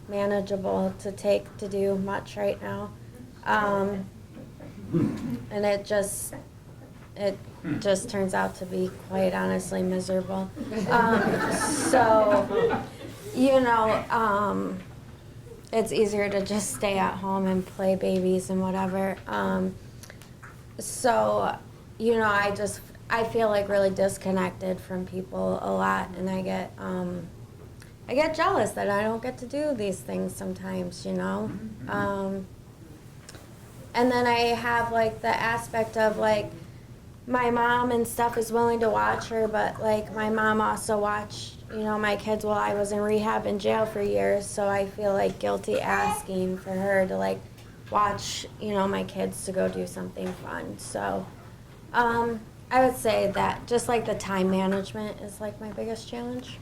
manageable to take to do much right now. And it just turns out to be quite honestly miserable. So, you know, it's easier to just stay at home and play babies and whatever. So, you know, I feel like really disconnected from people a lot, and I get jealous that I don't get to do these things sometimes, you know. And then I have like the aspect of like my mom and stuff is willing to watch her, but like my mom also watched, you know, my kids while I was in rehab and jail for years, so I feel like guilty asking for her to like watch, you know, my kids to go do something fun. So I would say that just like the time management is like my biggest challenge.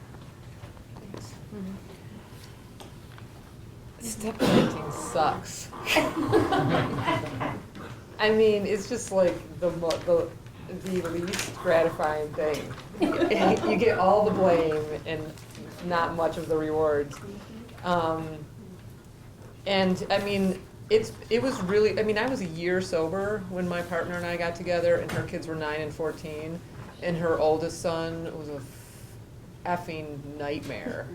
Step parenting sucks. I mean, it's just like the least gratifying thing. You get all the blame and not much of the rewards. And I mean, it was really, I mean, I was a year sober when my partner and I got together, and her kids were 9 and 14, and her oldest son was a effing nightmare.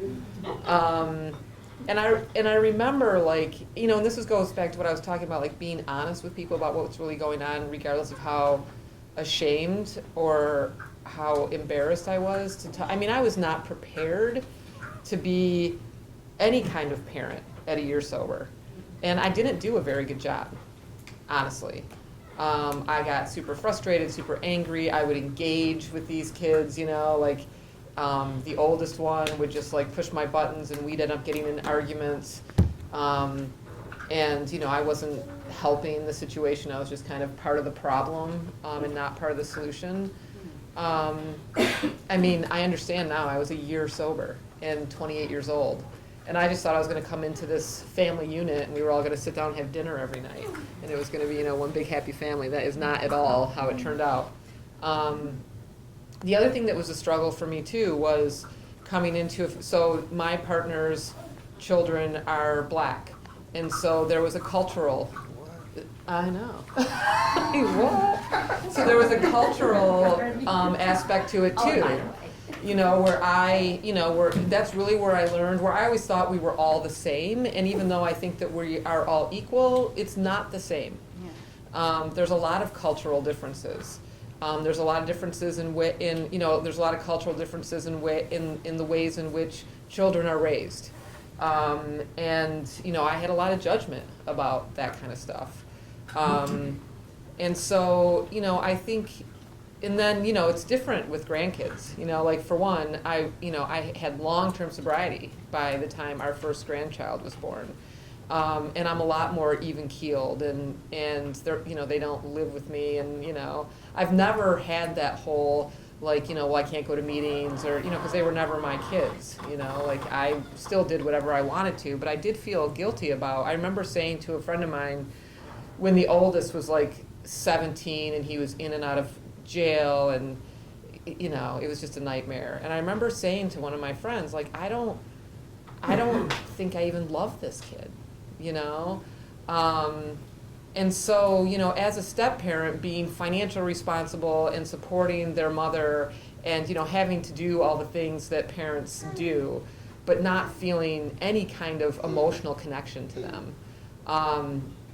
And I remember, like, you know, and this goes back to what I was talking about, like being honest with people about what's really going on, regardless of how ashamed or how embarrassed I was to tell. I mean, I was not prepared to be any kind of parent at a year sober. And I didn't do a very good job, honestly. I got super frustrated, super angry. I would engage with these kids, you know, like the oldest one would just like push my buttons and we'd end up getting in arguments. And, you know, I wasn't helping the situation. I was just kind of part of the problem and not part of the solution. I mean, I understand now. I was a year sober and 28 years old. And I just thought I was going to come into this family unit and we were all going to sit down and have dinner every night. And it was going to be, you know, one big happy family. That is not at all how it turned out. The other thing that was a struggle for me too was coming into, so my partner's children are black. And so there was a cultural, I know. What? So there was a cultural aspect to it too. You know, where that's really where I learned, where I always thought we were all the same, and even though I think that we are all equal, it's not the same. There's a lot of cultural differences. There's a lot of differences there's a lot of cultural differences in the ways in which children are raised. And, you know, I had a lot of judgment about that kind of stuff. And so, you know, I think, and then, you know, it's different with grandkids. You know, like for one, I had long-term sobriety by the time our first grandchild was born. And I'm a lot more even-keeled, and they're, you know, they don't live with me, and, you know, I've never had that whole, like, you know, well, I can't go to meetings, or, you know, because they were never my kids, you know, like I still did whatever I wanted to, but I did feel guilty about, I remember saying to a friend of mine when the oldest was like 17 and he was in and out of jail, and, you know, it was just a nightmare. And I remember saying to one of my friends, like, I don't think I even love this kid, you know? And so, you know, as a step parent, being financially responsible and supporting their mother and, you know, having to do all the things that parents do, but not feeling any kind of emotional connection to them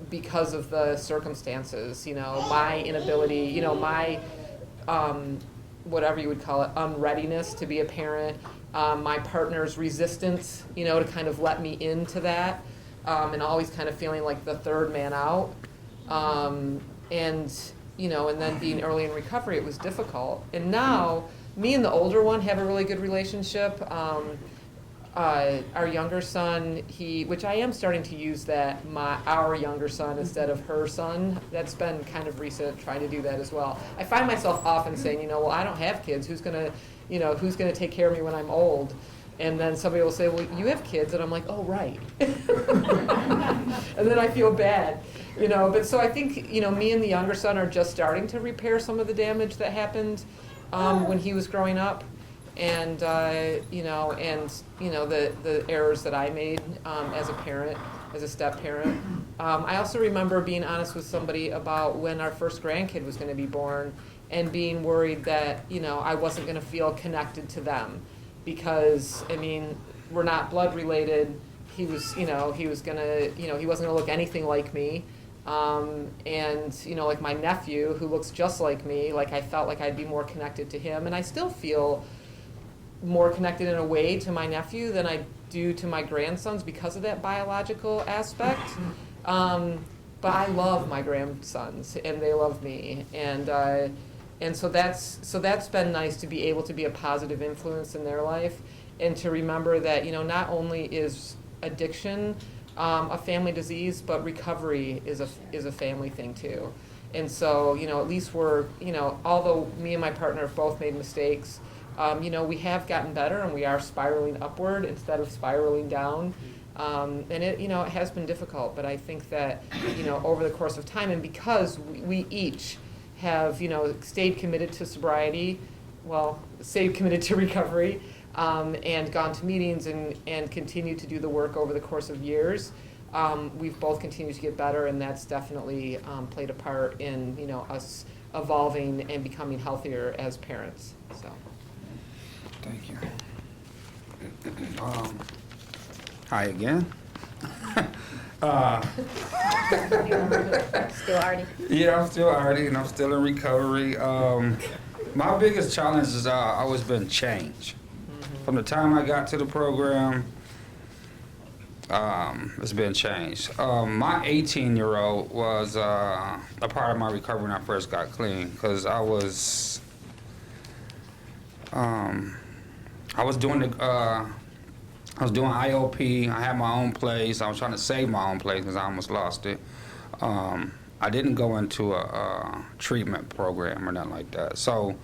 because of the circumstances, you know, my inability, you know, my whatever you would call it, unreadiness to be a parent, my partner's resistance, to kind of let me into that, and always kind of feeling like the third man out. And then being early in recovery, it was difficult. And now, me and the older one have a really good relationship. Our younger son, which I am starting to use that, our younger son instead of her son. That's been kind of recent, trying to do that as well. I find myself often saying, well, I don't have kids. Who's gonna take care of me when I'm old? And then somebody will say, well, you have kids, and I'm like, oh, right. And then I feel bad, But so I think, me and the younger son are just starting to repair some of the damage that happened when he was growing up. And the errors that I made as a parent, as a step-parent. I also remember being honest with somebody about when our first grandkid was going to be born and being worried that, I wasn't going to feel connected to them because, we're not blood related. He was, he wasn't going to look anything like me. Like my nephew, who looks just like me, like I felt like I'd be more connected to him. And I still feel more connected in a way to my nephew than I do to my grandsons because of that biological aspect. But I love my grandsons and they love me, and so that's been nice to be able to be a positive influence in their life and to remember that not only is addiction a family disease, but recovery is a family thing too. And so at least we're although me and my partner have both made mistakes. We have gotten better and we are spiraling upward instead of spiraling down. And it has been difficult, but I think that, over the course of time, and because we each have, stayed committed to sobriety, stayed committed to recovery, and gone to meetings and continued to do the work over the course of years, we've both continued to get better, and that's definitely played a part in, us evolving and becoming healthier as parents, so. Thank you. Hi again. Still Artie. Yeah, I'm still Artie, and I'm still in recovery. My biggest challenge has always been change. From the time I got to the program, it's been changed. My 18-year-old was a part of my recovery when I first got clean, because I was doing IOP. I had my own place. I was trying to save my own place because I almost lost it. I didn't go into a treatment program or nothing like that. So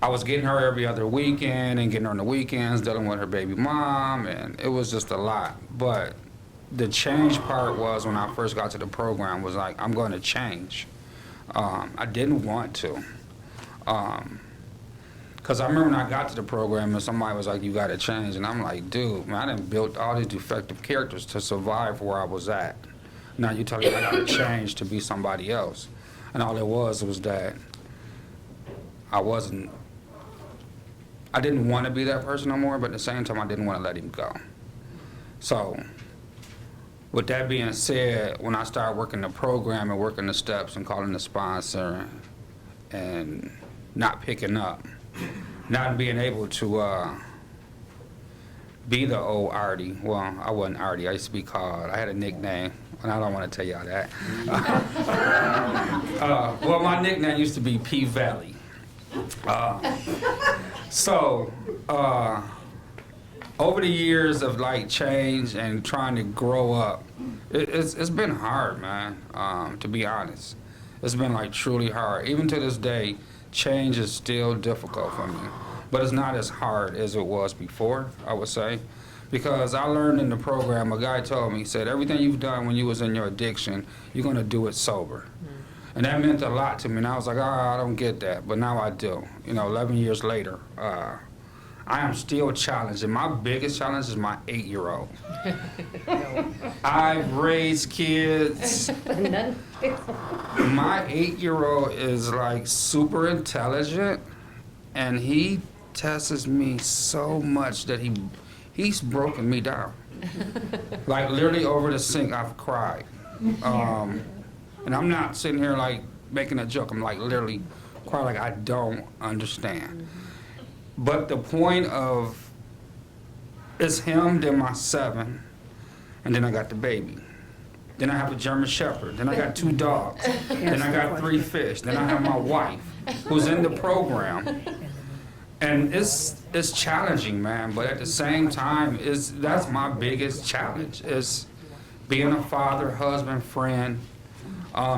I was getting her every other weekend and getting her on the weekends, dealing with her baby mom, and it was just a lot. But the change part was when I first got to the program was like, I'm going to change. I didn't want to. Because I remember when I got to the program and somebody was like, you got to change. And I'm like, dude, man, I done built all these defective characters to survive where I was at. Now you tell me I got to change to be somebody else. And all it was that I didn't want to be that person no more, but at the same time, I didn't want to let him go. So with that being said, when I started working the program and working the steps and calling the sponsor and not picking up, not being able to be the old Artie. Well, I wasn't Artie. I used to be called. I had a nickname, and I don't want to tell y'all that. Well, my nickname used to be P Valley. Over the years of like change and trying to grow up, it's been hard, man. To be honest, it's been like truly hard. Even to this day, change is still difficult for me, but it's not as hard as it was before, I would say, because I learned in the program, a guy told me, he said, everything you've done when you was in your addiction, you're going to do it sober. And that meant a lot to me, and I was like, I don't get that, but now I do. 11 years later, I am still challenged, and my biggest challenge is my 8-year-old. I've raised kids. My 8-year-old is like super intelligent, and he tests me so much that he's broken me down. Like literally over the sink, I've cried. And I'm not sitting here like making a joke. I'm like literally quite like I don't understand. But the point of, it's him, then my 7, and then I got the baby. Then I have a German Shepherd. Then I got 2 dogs. Then I got 3 fish. Then I have my wife, who's in the program. And it's challenging, man. But at the same time, that's my biggest challenge, is being a father, husband, friend,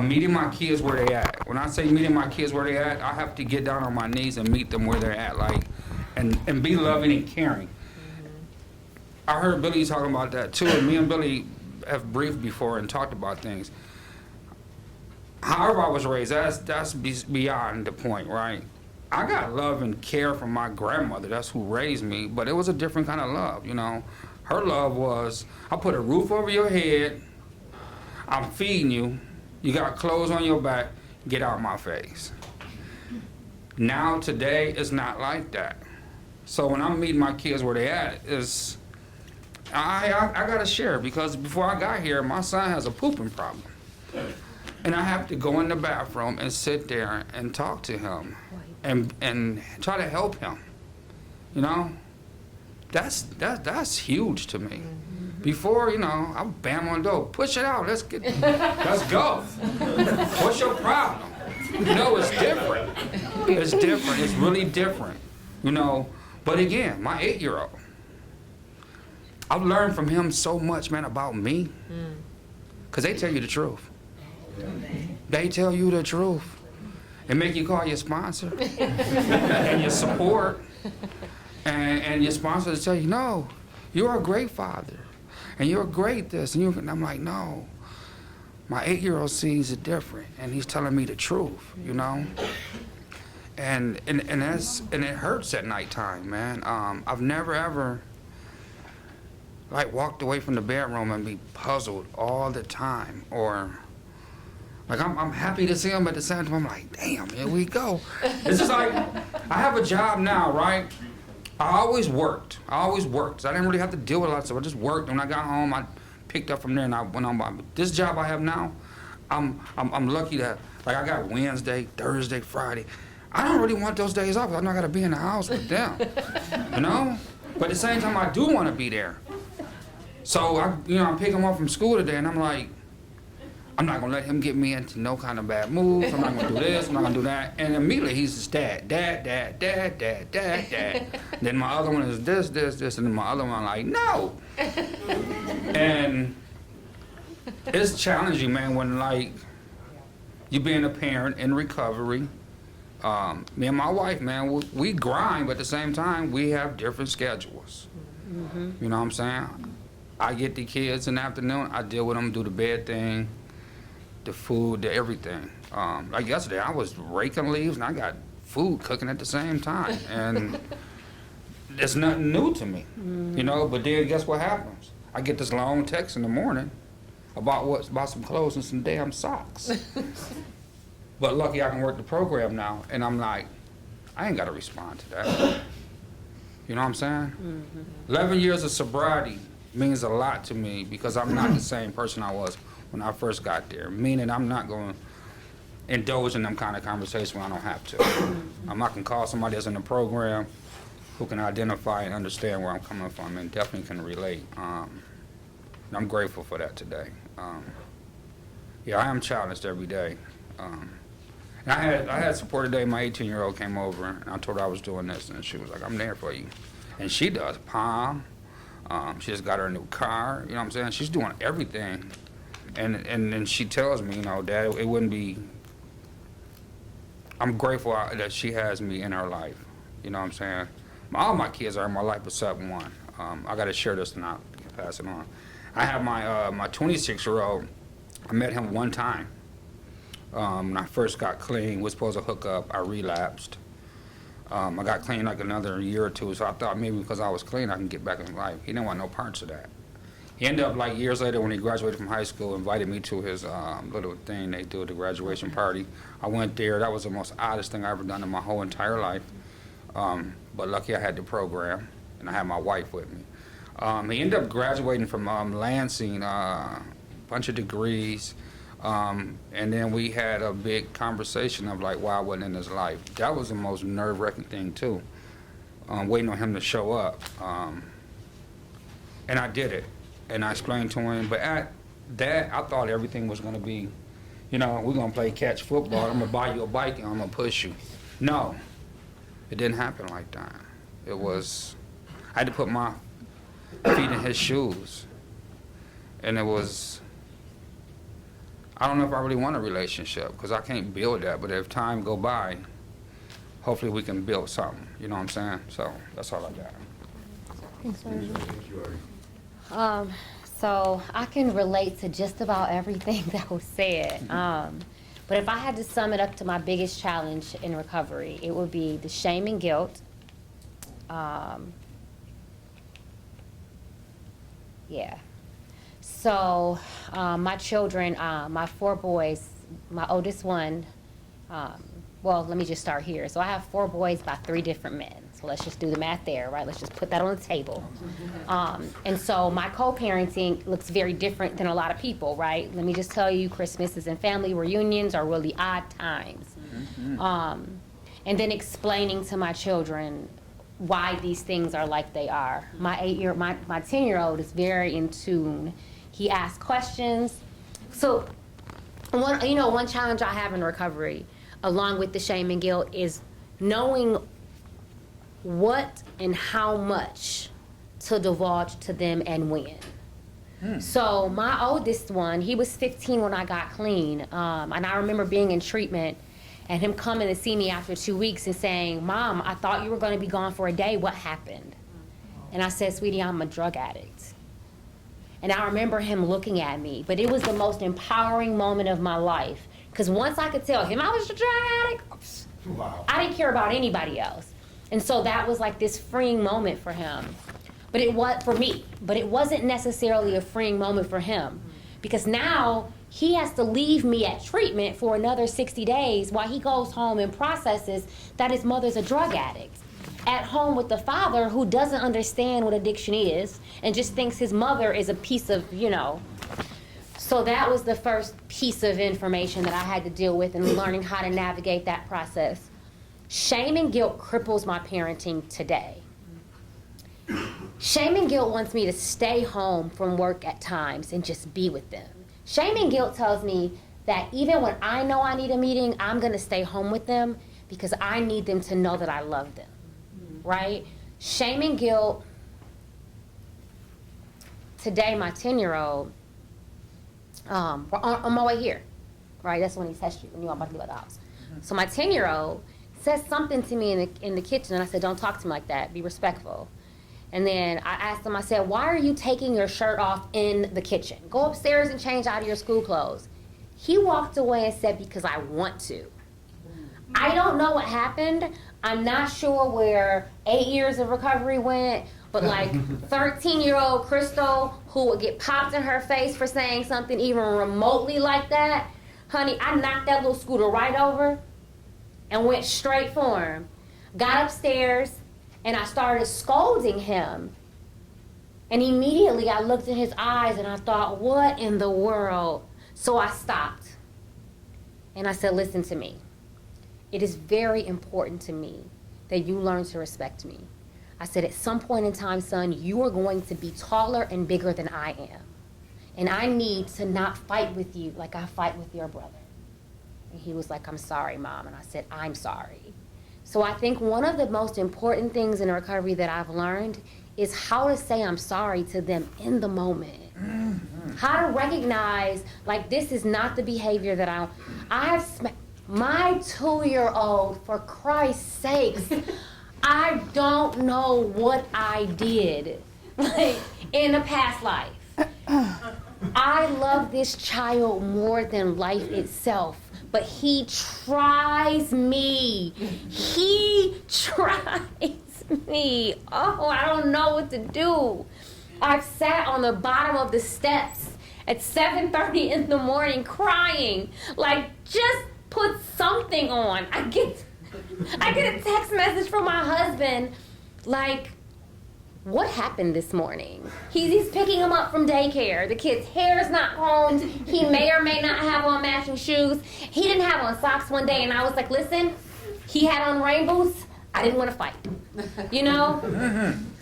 meeting my kids where they at. When I say meeting my kids where they at, I have to get down on my knees and meet them where they're at, like, and be loving and caring. I heard Billy talking about that too, and me and Billy have briefed before and talked about things. However I was raised, that's beyond the point, right? I got love and care from my grandmother, that's who raised me, but it was a different kind of love, you know? Her love was, I put a roof over your head, I'm feeding you, you got clothes on your back, get out my face. Now, today, it's not like that. So when I'm meeting my kids where they at, I gotta share, because before I got here, my son has a pooping problem. And I have to go in the bathroom and sit there and talk to him and try to help him. You know? That's huge to me. Before, you know, I bam on the door, push it out, let's go. What's your problem? You know, it's different. It's different, it's really different. You know, but again, my 8-year-old, I've learned from him so much, man, about me. Because they tell you the truth. They tell you the truth. And make you call your sponsor and your support. And your sponsor to tell you, no, you're a great father. And you're great this. And I'm like, no. My 8-year-old sees it different. And he's telling me the truth, you know? And it hurts at nighttime, man. I've never ever like walked away from the bedroom and be puzzled all the time, or like I'm happy to see him, but at the same time I'm like, damn, here we go. It's just like, I have a job now, right? I always worked, so I didn't really have to deal with a lot of stuff. I just worked. When I got home, I picked up from there and I went on by. This job I have now, I'm lucky that, like, I got Wednesday, Thursday, Friday. I don't really want those days off, because I know I gotta be in the house with them, you know? But at the same time, I do want to be there. So I pick him up from school today, and I'm like, I'm not gonna let him get me into no kind of bad moves. I'm not gonna do this. I'm not gonna do that. And immediately he's just dad. Then my other one is this, and then my other one like no. And it's challenging, man, when like you being a parent in recovery. Me and my wife, man, we grind, but at the same time, we have different schedules. You know what I'm saying? I get the kids in the afternoon, I deal with them, do the bed thing, the food, the everything. Like yesterday, I was raking leaves and I got food cooking at the same time. And it's nothing new to me, you know? But then guess what happens? I get this long text in the morning about some clothes and some damn socks. But lucky I can work the program now, and I'm like, I ain't gotta respond to that. You know what I'm saying? 11 years of sobriety means a lot to me, because I'm not the same person I was when I first got there, meaning I'm not going to indulge in them kind of conversations when I don't have to. I can call somebody that's in the program who can identify and understand where I'm coming from and definitely can relate. And I'm grateful for that today. Yeah, I am challenged every day. And I had support today. My 18-year-old came over, and I told her I was doing this, and she was like, I'm there for you. And she does Palm. She just got her a new car, you know what I'm saying? She's doing everything. And she tells me, you know, Dad, it wouldn't be, I'm grateful that she has me in her life, you know what I'm saying? All my kids are in my life except one. I got to share this and I'll pass it on. I have my 26-year-old, I met him one time. When I first got clean, was supposed to hook up, I relapsed. I got clean like another year or two, so I thought maybe because I was clean, I can get back in life. He didn't want no parts of that. He ended up, like, years later when he graduated from high school, invited me to his little thing they do at the graduation party. I went there. That was the most oddest thing I ever done in my whole entire life. But lucky I had the program, and I had my wife with me. He ended up graduating from Lansing, bunch of degrees, And then we had a big conversation of like why I wasn't in his life. That was the most nerve-wracking thing too, waiting on him to show up. And I did it, and I explained to him, but at that, I thought everything was gonna be, we're gonna play catch football, I'm gonna buy you a bike and I'm gonna push you. No, it didn't happen like that. It was, I had to put my feet in his shoes. And it was, I don't know if I really want a relationship, because I can't build that, but if time go by, hopefully we can build something, you know what I'm saying? So, that's all I got. So I can relate to just about everything that was said. But if I had to sum it up to my biggest challenge in recovery, it would be the shame and guilt. Yeah. So my children, my 4 boys, my oldest one, well, let me just start here. So I have 4 boys by 3 different men. So let's just do the math there, right? Let's just put that on the table. And so my co-parenting looks very different than a lot of people, right? Let me just tell you, Christmases and family reunions are really odd times. And then explaining to my children why these things are like they are. My 10-year-old is very in tune. He asks questions. So one challenge I have in recovery, along with the shame and guilt, is knowing what and how much to divulge to them and when. So my oldest one, he was 15 when I got clean. And I remember being in treatment and him coming to see me after 2 weeks and saying, "Mom, I thought you were going to be gone for a day. What happened?" And I said, "Sweetie, I'm a drug addict." And I remember him looking at me, but it was the most empowering moment of my life. Because once I could tell him I was a drug addict, I didn't care about anybody else. And so that was like this freeing moment for him. But it was for me, but it wasn't necessarily a freeing moment for him. Because now he has to leave me at treatment for another 60 days while he goes home and processes that his mother's a drug addict. At home with the father who doesn't understand what addiction is and just thinks his mother is a piece of, So that was the first piece of information that I had to deal with and learning how to navigate that process. Shame and guilt cripples my parenting today. Shame and guilt wants me to stay home from work at times and just be with them. Shame and guilt tells me that even when I know I need a meeting, I'm going to stay home with them because I need them to know that I love them, right? Shame and guilt. Today, my 10-year-old, on my way here, right? That's when he texted you, when you were about to leave the house. So my 10-year-old says something to me in the kitchen, and I said, "Don't talk to me like that. Be respectful." And then I asked him, I said, "Why are you taking your shirt off in the kitchen? Go upstairs and change out of your school clothes." He walked away and said, "Because I want to." I don't know what happened. I'm not sure where 8 years of recovery went, but like 13-year-old Crystal, who would get popped in her face for saying something even remotely like that, honey, I knocked that little scooter right over and went straight for him. Got upstairs, and I started scolding him. And immediately I looked in his eyes and I thought, what in the world? So I stopped. And I said, "Listen to me. It is very important to me that you learn to respect me." I said, "At some point in time, son, you are going to be taller and bigger than I am. And I need to not fight with you like I fight with your brother." And he was like, "I'm sorry, Mom." And I said, "I'm sorry." So I think one of the most important things in recovery that I've learned is how to say I'm sorry to them in the moment. How to recognize, like, this is not the behavior that my 2-year-old, for Christ's sakes, I don't know what I did, like, in a past life. I love this child more than life itself. But he tries me. He tries me. Oh, I don't know what to do. I've sat on the bottom of the steps at 7:30 in the morning crying. Like, just put something on. I get a text message from my husband like, what happened this morning? He's picking him up from daycare. The kid's hair is not combed. He may or may not have on matching shoes. He didn't have on socks one day, and I was like, listen, he had on rain boots. I didn't want to fight, you know?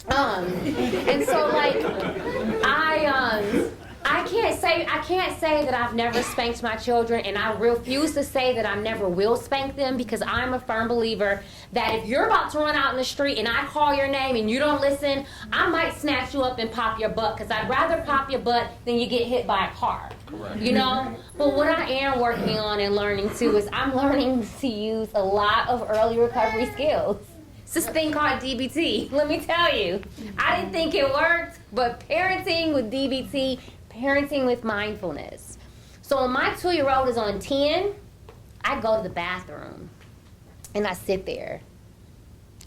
And so, like, I can't say that I've never spanked my children, and I refuse to say that I never will spank them, because I'm a firm believer that if you're about to run out in the street and I call your name and you don't listen, I might snatch you up and pop your butt, because I'd rather pop your butt than you get hit by a car. Correct. You know? But what I am working on and learning too is I'm learning to use a lot of early recovery skills. It's this thing called DBT. Let me tell you, I didn't think it worked, but parenting with DBT, parenting with mindfulness. So when my 2-year-old is on 10, I go to the bathroom and I sit there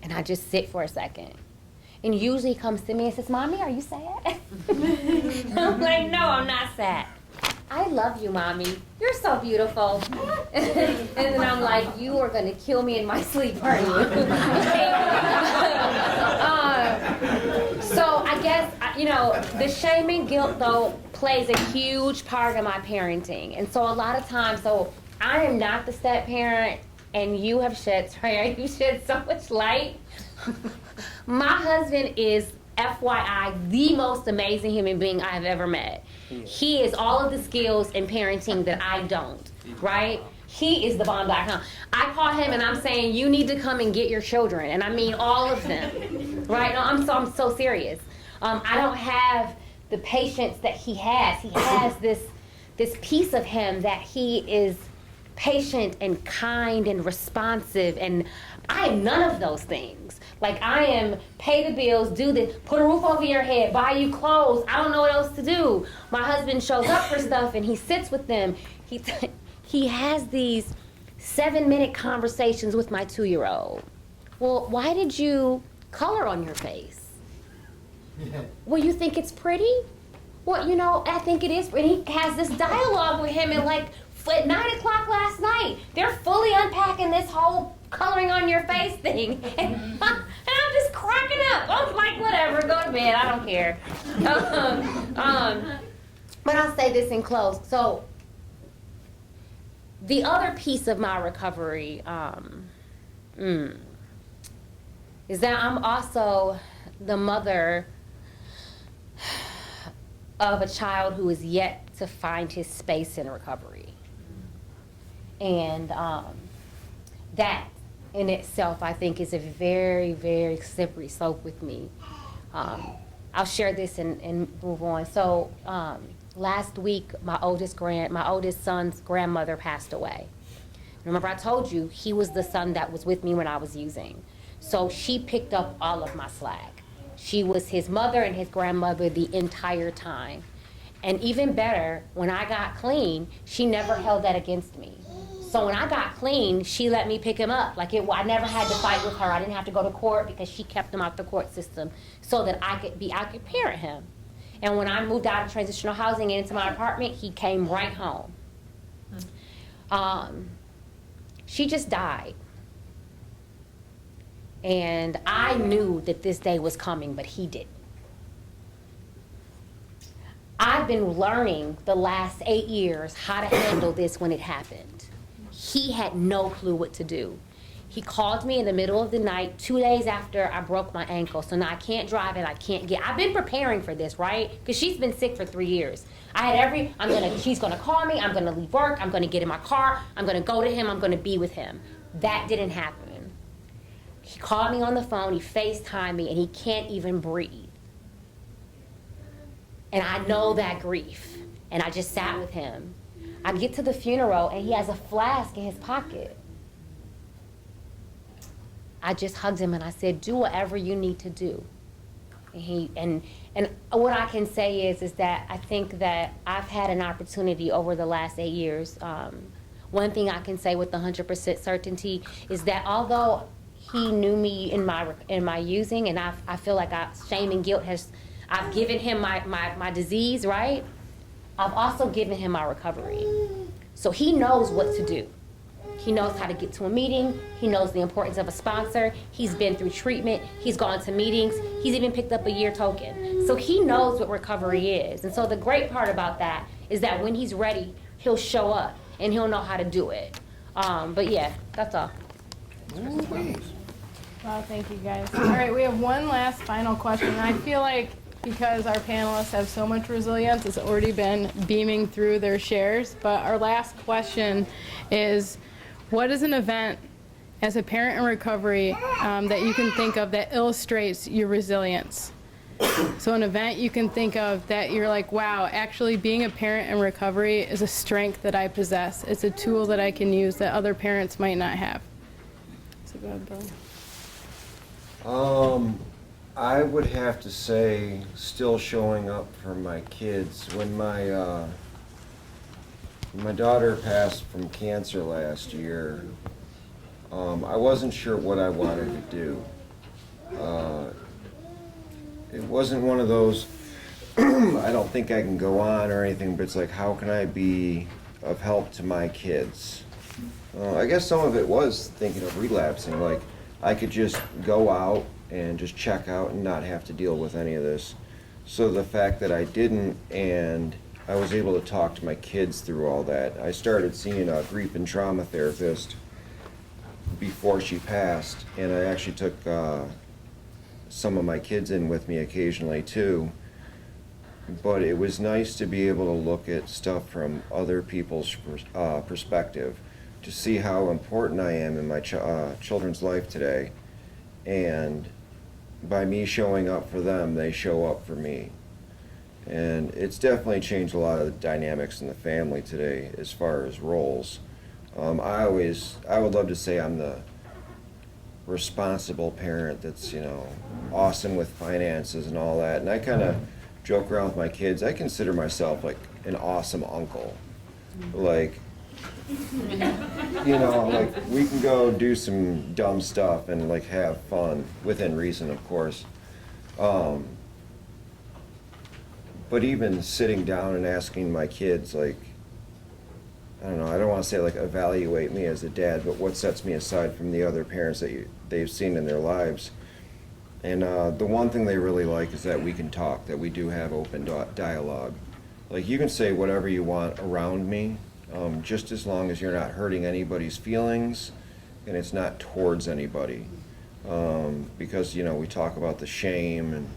and I just sit for a second. And usually he comes to me and says, Mommy, are you sad? I'm like, no, I'm not sad. I love you, Mommy. You're so beautiful. And then I'm like, you are going to kill me in my sleep, aren't you? So I guess, you know, the shame and guilt, though, plays a huge part of my parenting. And so a lot of times, so I am not the step parent, and you have shed so much light. My husband is, FYI, the most amazing human being I have ever met. He is all of the skills in parenting that I don't, right? He is the bomb.com. I call him and I'm saying, you need to come and get your children. And I mean all of them, right? No, I'm so serious. I don't have the patience that he has. He has this piece of him that he is patient and kind and responsive, and I am none of those things. Like, I am pay the bills, do this, put a roof over your head, buy you clothes. I don't know what else to do. My husband shows up for stuff and he sits with them. He has these 7-minute conversations with my 2-year-old. Well, why did you color on your face? Well, you think it's pretty? Well, you know, I think it is. And he has this dialogue with him at like at 9 o'clock last night. They're fully unpacking this whole coloring on your face thing. And I'm just cracking up. I'm like, whatever, go to bed. I don't care. But I'll say this in close. So the other piece of my recovery is that I'm also the mother of a child who is yet to find his space in recovery. And that in itself, I think, is a very, very slippery slope with me. I'll share this and move on. So last week, my oldest son's grandmother passed away. Remember, I told you he was the son that was with me when I was using. So she picked up all of my slack. She was his mother and his grandmother the entire time. And even better, when I got clean, she never held that against me. So when I got clean, she let me pick him up. Like, I never had to fight with her. I didn't have to go to court because she kept him out the court system so that I could parent him. And when I moved out of transitional housing and into my apartment, he came right home. She just died. And I knew that this day was coming, but he didn't. I've been learning the last 8 years how to handle this when it happened. He had no clue what to do. He called me in the middle of the night 2 days after I broke my ankle. So now I can't drive and I can't I've been preparing for this, right? Because she's been sick for 3 years. She's gonna call me, I'm gonna leave work, I'm gonna get in my car, I'm gonna go to him, I'm gonna be with him. That didn't happen. He called me on the phone, he FaceTimed me, and he can't even breathe. And I know that grief. And I just sat with him. I get to the funeral and he has a flask in his pocket. I just hugged him and I said, do whatever you need to do. And what I can say is that I think that I've had an opportunity over the last 8 years. One thing I can say with 100% certainty is that although he knew me in my using, and I feel like shame and guilt I've given him my disease, right? I've also given him my recovery. So he knows what to do. He knows how to get to a meeting. He knows the importance of a sponsor. He's been through treatment. He's gone to meetings. He's even picked up a year token. So he knows what recovery is. And so the great part about that is that when he's ready, he'll show up and he'll know how to do it. But yeah, that's all. Well, thank you guys. All right, we have one last final question. I feel like because our panelists have so much resilience, it's already been beaming through their shares. But our last question is, what is an event as a parent in recovery that you can think of that illustrates your resilience? So an event you can think of that you're like, wow, actually being a parent in recovery is a strength that I possess. It's a tool that I can use that other parents might not have. So go ahead, Bill. I would have to say still showing up for my kids. When my daughter passed from cancer last year, I wasn't sure what I wanted to do. It wasn't one of those, I don't think I can go on or anything, but it's like, how can I be of help to my kids? I guess some of it was thinking of relapsing, like I could just go out and just check out and not have to deal with any of this. So the fact that I didn't, and I was able to talk to my kids through all that. I started seeing a grief and trauma therapist before she passed, and I actually took some of my kids in with me occasionally too. But it was nice to be able to look at stuff from other people's perspective, to see how important I am in my children's life today. And by me showing up for them, they show up for me. And it's definitely changed a lot of the dynamics in the family today as far as roles. I would love to say I'm the responsible parent that's, awesome with finances and all that. And I kind of joke around with my kids. I consider myself like an awesome uncle. Like, like we can go do some dumb stuff and like have fun within reason, of course. But even sitting down and asking my kids, like, I don't know, I don't want to say like evaluate me as a dad, but what sets me aside from the other parents that they've seen in their lives. And the one thing they really like is that we can talk, that we do have open dialogue. Like, you can say whatever you want around me, just as long as you're not hurting anybody's feelings and it's not towards anybody. Because, we talk about the shame and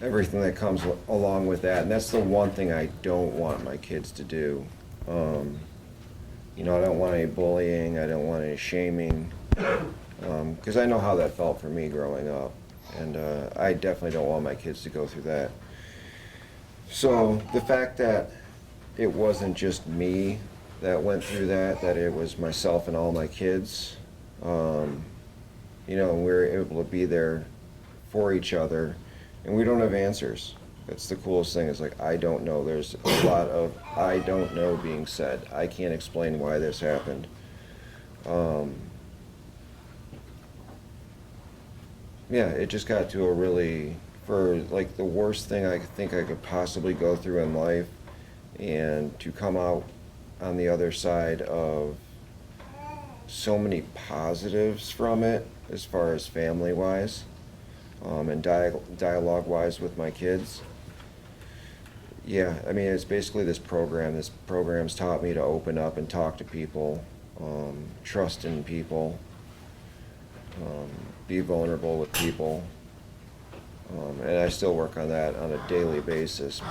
everything that comes along with that. And that's the one thing I don't want my kids to do. I don't want any bullying, I don't want any shaming, because I know how that felt for me growing up. And I definitely don't want my kids to go through that. So the fact that it wasn't just me that went through that it was myself and all my kids, we were able to be there for each other, and we don't have answers. That's the coolest thing, is like, I don't know. There's a lot of I don't know being said. I can't explain why this happened. Yeah, it just got to a really, for like the worst thing I think I could possibly go through in life, and to come out on the other side of so many positives from it, as far as family-wise, and dialogue-wise with my kids. Yeah, I mean, it's basically this program. This program's taught me to open up and talk to people, trust in people, be vulnerable with people. And I still work on that on a daily basis,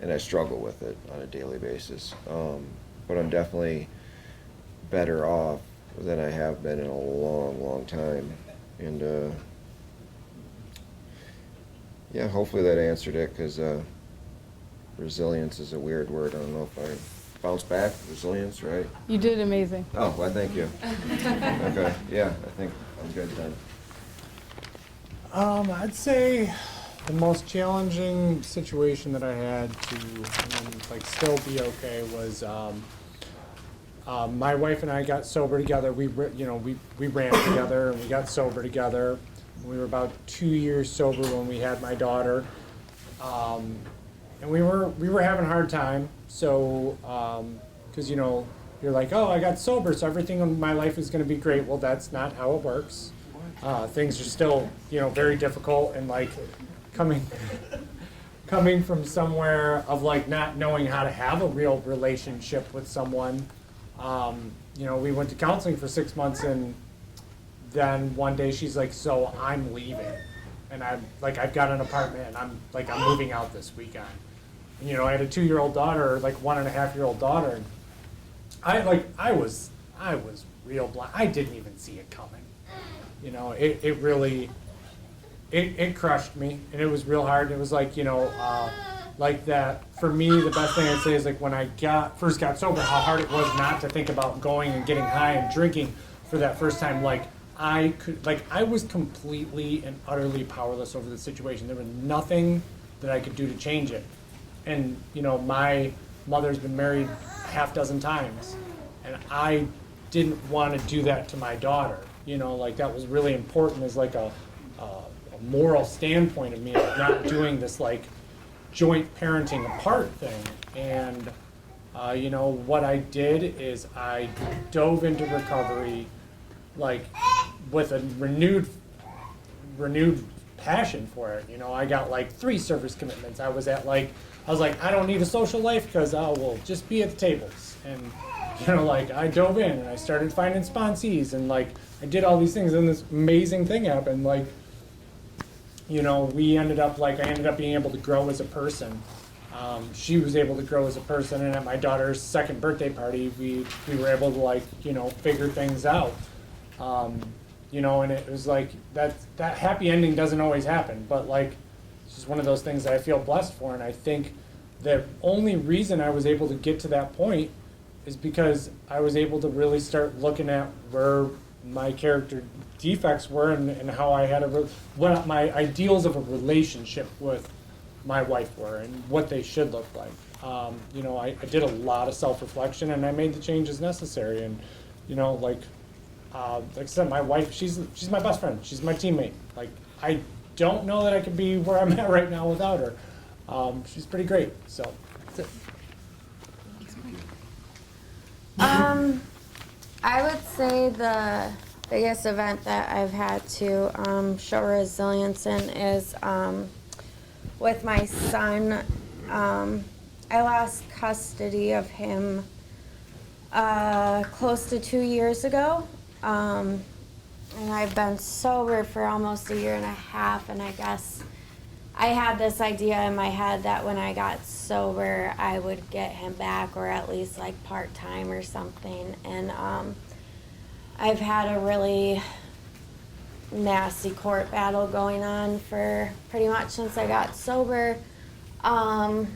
and I struggle with it on a daily basis. But I'm definitely better off than I have been in a long, long time. And yeah, hopefully that answered it, because resilience is a weird word. I don't know if I bounce back. Resilience, right? You did amazing. Oh, well, thank you. Okay, yeah, I think I'm good then. I'd say the most challenging situation that I had to still be okay was my wife and I got sober together. We ran together and we got sober together. We were about 2 years sober when we had my daughter, and we were having a hard time. So, because you're like, oh, I got sober, so everything in my life is going to be great. Well, that's not how it works. Things are still, very difficult, and like coming from somewhere of like not knowing how to have a real relationship with someone. We went to counseling for 6 months, and then one day she's like, so I'm leaving. And I'm like, I've got an apartment, and I'm moving out this weekend. And, I had a 2-year-old daughter, like 1.5-year-old daughter. And I was real blind. I didn't even see it coming. It really, it crushed me, and it was real hard. It was like, like that. For me, the best thing I'd say is like when I first got sober, how hard it was not to think about going and getting high and drinking for that first time. I was completely and utterly powerless over the situation. There was nothing that I could do to change it. And, my mother's been married 6 times, and I didn't want to do that to my daughter. That was really important as like a moral standpoint of me, of not doing this like joint parenting apart thing. And, what I did is I dove into recovery like with a renewed passion for it. I got like 3 service commitments. I was like, I don't need a social life because I will just be at the tables. And, I dove in and I started finding sponsees, and like I did all these things, and this amazing thing happened. Like, I ended up being able to grow as a person. She was able to grow as a person, and at my daughter's 2nd birthday party, we were able to figure things out. And it was like that happy ending doesn't always happen, but like it's just one of those things that I feel blessed for. And I think the only reason I was able to get to that point is because I was able to really start looking at where my character defects were, and how I had what my ideals of a relationship with my wife were, and what they should look like. I did a lot of self-reflection, and I made the changes necessary. And like I said, my wife, she's my best friend. She's my teammate. Like, I don't know that I could be where I'm at right now without her. She's pretty great. So. I would say the biggest event that I've had to show resilience in is with my son. I lost custody of him close to 2 years ago. And I've been sober for almost 1.5 years, and I guess I had this idea in my head that when I got sober, I would get him back, or at least like part-time or something. And I've had a really nasty court battle going on for pretty much since I got sober. And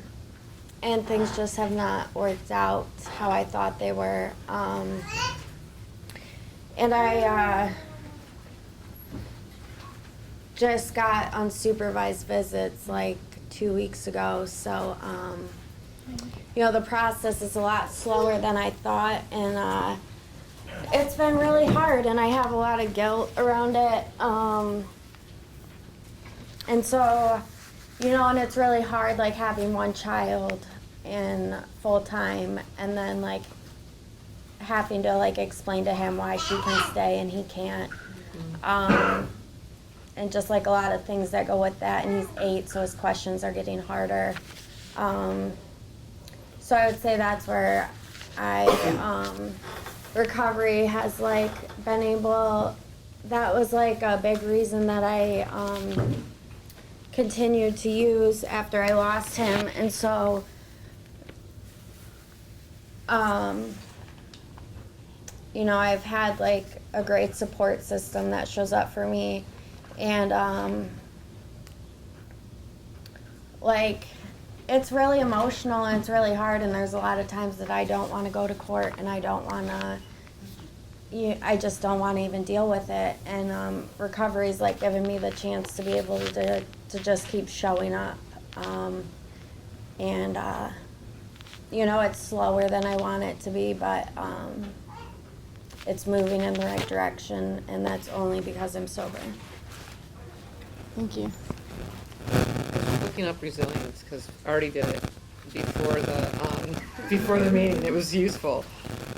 things just have not worked out how I thought they were. And I just got unsupervised visits like 2 weeks ago. So, the process is a lot slower than I thought. And it's been really hard, and I have a lot of guilt around it. And so, and it's really hard, like, having one child and full-time, and then, like, having to, like, explain to him why she can stay and he can't. And just, like, a lot of things that go with that. And he's 8, so his questions are getting harder. So I would say that's where recovery has, like, been able, that was, like, a big reason that I continued to use after I lost him. And so, I've had, like, a great support system that shows up for me. And, like, it's really emotional, and it's really hard, and there's a lot of times that I don't want to go to court, and I don't want to, I just don't want to even deal with it. And recovery's, like, giving me the chance to be able to just keep showing up. And, it's slower than I want it to be, but it's moving in the right direction, and that's only because I'm sober. Thank you. Looking up resilience, because Artie did it before the meeting. It was useful.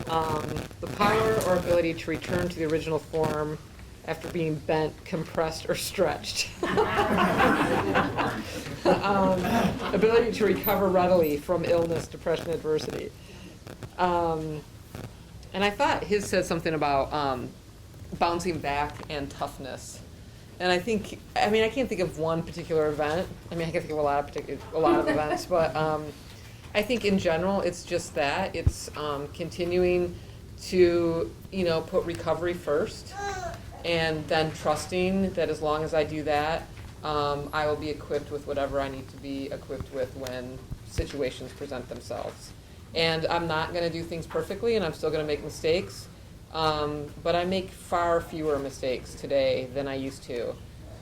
The power or ability to return to the original form after being bent, compressed, or stretched. Ability to recover readily from illness, depression, adversity. And I thought his said something about bouncing back and toughness. And I can't think of one particular event. I can think of a lot of events, but I think in general, it's just that. It's continuing to, put recovery first, and then trusting that as long as I do that, I will be equipped with whatever I need to be equipped with when situations present themselves. And I'm not going to do things perfectly, and I'm still going to make mistakes, but I make far fewer mistakes today than I used to.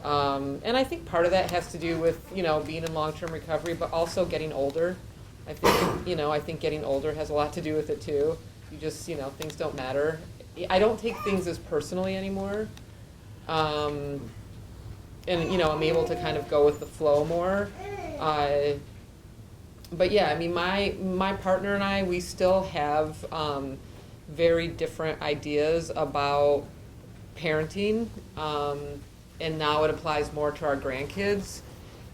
And I think part of that has to do with, being in long-term recovery, but also getting older. I think getting older has a lot to do with it too. You just, things don't matter. I don't take things as personally anymore. And, I'm able to kind of go with the flow more. But yeah, my partner and I, we still have very different ideas about parenting. And now it applies more to our grandkids.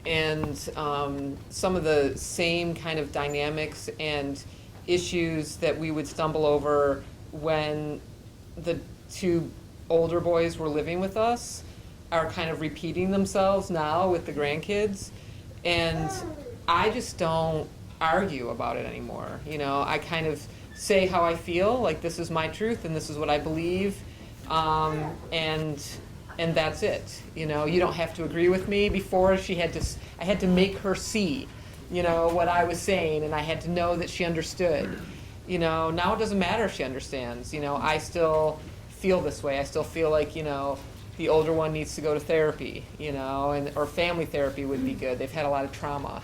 And some of the same kind of dynamics and issues that we would stumble over when the two older boys were living with us are kind of repeating themselves now with the grandkids. And I just don't argue about it anymore. I kind of say how I feel, like this is my truth and this is what I believe. And that's it. You don't have to agree with me. Before I had to make her see, what I was saying, and I had to know that she understood. Now it doesn't matter if she understands. I still feel this way. I still feel like, the older one needs to go to therapy, or family therapy would be good. They've had a lot of trauma.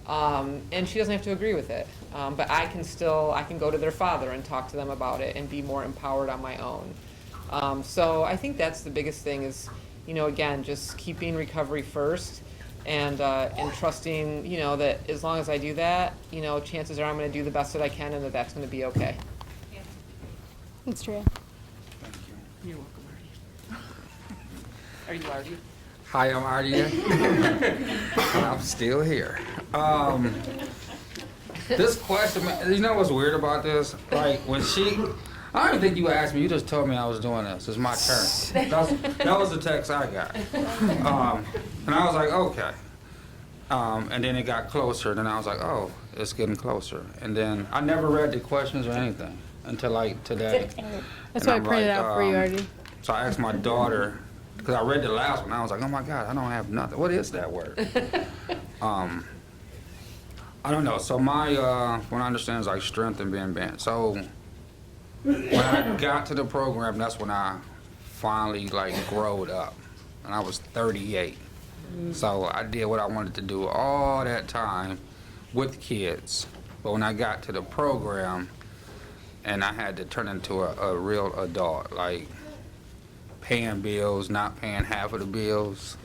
And she doesn't have to agree with it. But I can go to their father and talk to them about it and be more empowered on my own. So I think that's the biggest thing is, again, just keeping recovery first and trusting, that as long as I do that, chances are I'm going to do the best that I can and that's going to be okay. It's true. Thank you. You're welcome, Artie. Are you Artie? Hi, I'm Artie. I'm still here. This question, you know what's weird about this? Like when I don't even think you asked me. You just told me I was doing this. It's my turn. That was the text I got. And I was like, okay. And then it got closer. And then I was like, oh, it's getting closer. And then I never read the questions or anything until like today. That's why I printed out for you, Artie. So I asked my daughter, because I read the last one. I was like, oh my God, I don't have nothing. What is that word? I don't know. So my, what I understand is like strength and being bent. So when I got to the program, that's when I finally like growed up, and I was 38. So I did what I wanted to do all that time with kids. But when I got to the program, and I had to turn into a real adult, like paying bills, not paying half of the bills,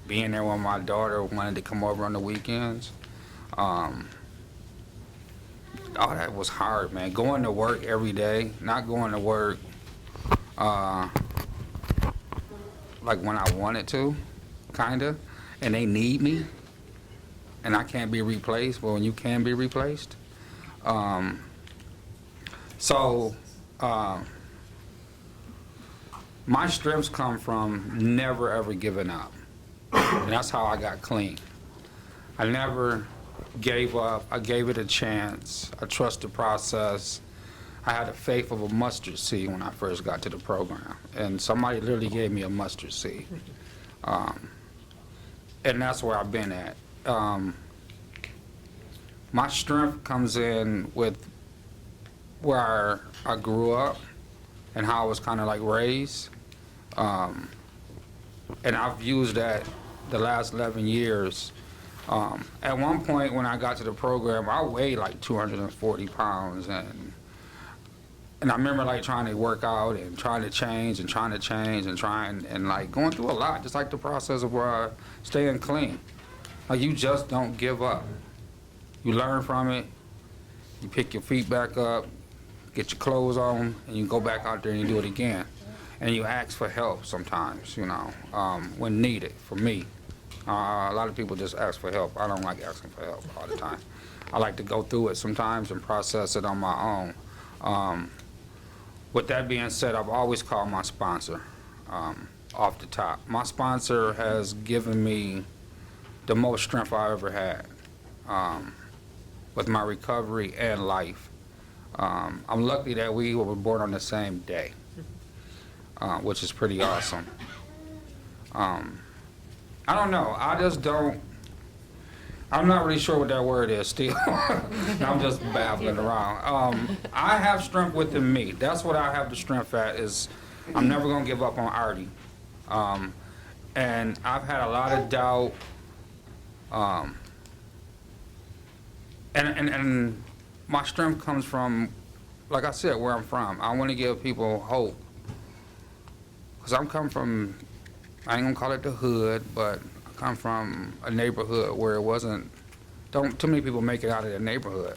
being there when my daughter wanted to come over on the weekends. All that was hard, man. Going to work every day, not going to work like when I wanted to, kinda, and they need me, and I can't be replaced, but when you can be replaced. My strengths come from never ever giving up, and that's how I got clean. I never gave up. I gave it a chance. I trust the process. I had the faith of a mustard seed when I first got to the program, and somebody literally gave me a mustard seed. And that's where I've been at. My strength comes in with where I grew up and how I was kind of like raised. And I've used that the last 11 years. At one point when I got to the program, I weighed like 240 pounds, and I remember like trying to work out and trying to change and like going through a lot, just like the process of staying clean. Like you just don't give up. You learn from it, you pick your feet back up, get your clothes on, and you go back out there and you do it again. And you ask for help sometimes, when needed, for me. A lot of people just ask for help. I don't like asking for help all the time. I like to go through it sometimes and process it on my own. With that being said, I've always called my sponsor off the top. My sponsor has given me the most strength I ever had with my recovery and life. I'm lucky that we were born on the same day, which is pretty awesome. I don't know. I'm not really sure what that word is still. I'm just babbling around. I have strength within me. That's what I have the strength at, is I'm never going to give up on Artie. And I've had a lot of doubt. And my strength comes from, like I said, where I'm from. I want to give people hope. Because I'm come from, I ain't going to call it the hood, but I come from a neighborhood where it wasn't, don't too many people make it out of their neighborhood.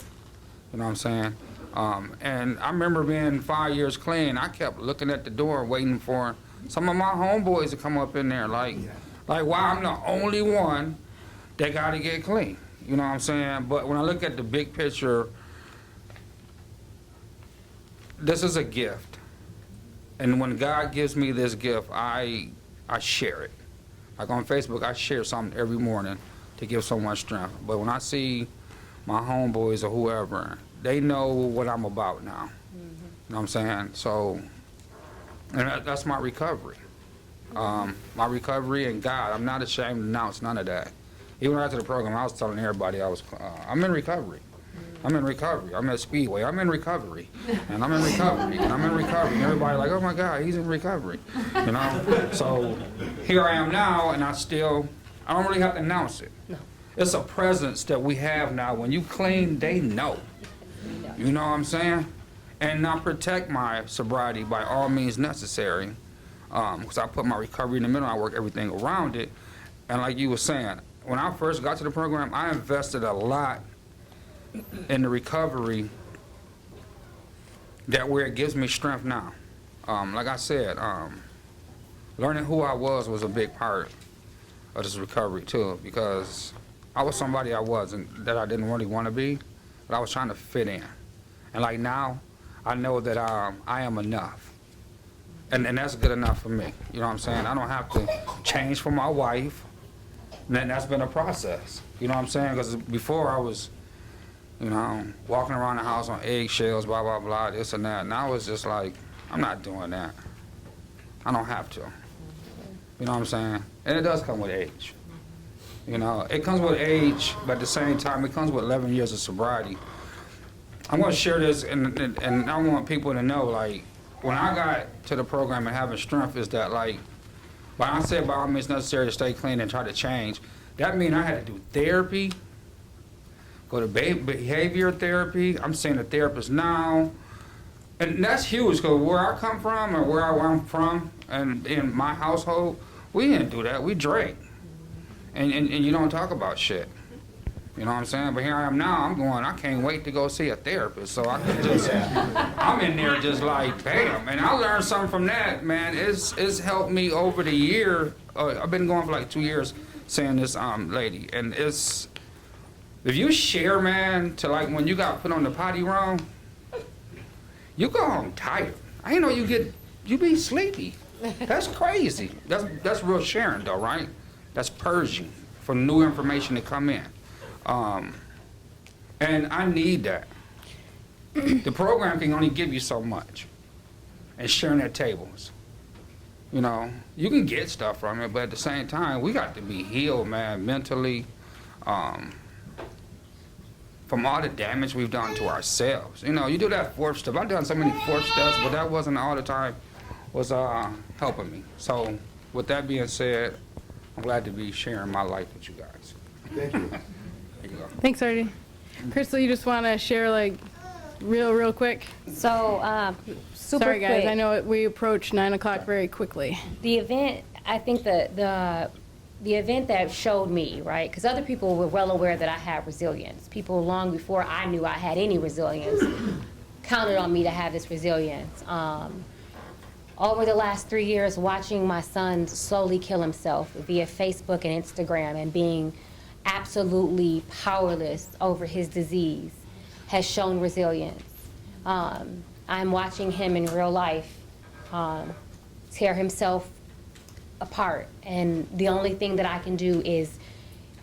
You know what I'm saying? And I remember being 5 years clean. I kept looking at the door waiting for some of my homeboys to come up in there. Like why I'm the only one that got to get clean. You know what I'm saying? But when I look at the big picture, this is a gift. And when God gives me this gift, I share it. Like on Facebook, I share something every morning to give someone strength. But when I see my homeboys or whoever, they know what I'm about now. You know what I'm saying? So, and that's my recovery. My recovery and God. I'm not ashamed to announce none of that. Even after the program, I was telling everybody I'm in recovery. I'm in recovery. I'm at Speedway. I'm in recovery. And I'm in recovery. And I'm in recovery. And everybody like, oh my God, he's in recovery. You know? So here I am now, and I don't really have to announce it. No. It's a presence that we have now. When you clean, they know. You know what I'm saying? And I protect my sobriety by all means necessary. Because I put my recovery in the middle. I work everything around it. And like you were saying, when I first got to the program, I invested a lot in the recovery that where it gives me strength now. Like I said, learning who I was a big part of this recovery too, because I was somebody I wasn't, that I didn't really want to be, but I was trying to fit in. And like now, I know that I am enough. And that's good enough for me. You know what I'm saying? I don't have to change for my wife. And then that's been a process. You know what I'm saying? Because before I was, walking around the house on eggshells, blah, blah, blah, this and that. Now it's just like, I'm not doing that. I don't have to. You know what I'm saying? And it does come with age. It comes with age, but at the same time, it comes with 11 years of sobriety. I'm going to share this, and I want people to know, like, when I got to the program and having strength is that, like, when I said by all means necessary to stay clean and try to change, that means I had to do therapy, go to behavior therapy. I'm seeing a therapist now. And that's huge, because where I come from or where I'm from and in my household, we didn't do that. We drank. And you don't talk about shit. You know what I'm saying? But here I am now, I can't wait to go see a therapist. So I can just, I'm in there just like, bam. And I learned something from that, man. It's helped me over the year. I've been going for like 2 years seeing this lady. And if you share, man, to like when you got put on the potty wrong, you go home tired. I didn't know you be sleepy. That's crazy. That's real sharing though, right? That's purging for new information to come in. And I need that. The program can only give you so much. And sharing at tables. You can get stuff from it, but at the same time, we got to be healed, man, mentally, from all the damage we've done to ourselves. You do that fourth step. I've done so many fourth steps, but that wasn't all the time was helping me. So with that being said, I'm glad to be sharing my life with you guys. Thank you. There you go. Thanks, Artie. Crystal, you just want to share like real quick? So, super Sorry, guys. quick. I know we approach 9 o'clock very quickly. The event, I think the event that showed me, right? Because other people were well aware that I had resilience. People long before I knew I had any resilience. counted on me to have this resilience. Over the last 3 years, watching my son slowly kill himself via Facebook and Instagram and being absolutely powerless over his disease has shown resilience. I'm watching him in real life tear himself apart, and the only thing that I can do is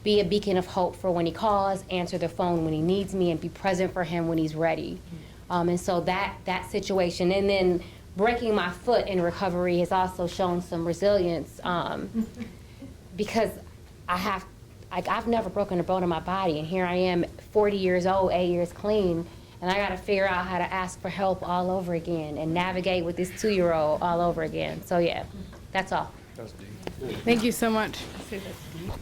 be a beacon of hope for when he calls, answer the phone when he needs me, and be present for him when he's ready. And so that situation, and then breaking my foot in recovery has also shown some resilience, because I've never broken a bone in my body, and here I am, 40 years old, 8 years clean, and I got to figure out how to ask for help all over again and navigate with this 2-year-old all over again. So yeah, that's all. Thank you so much.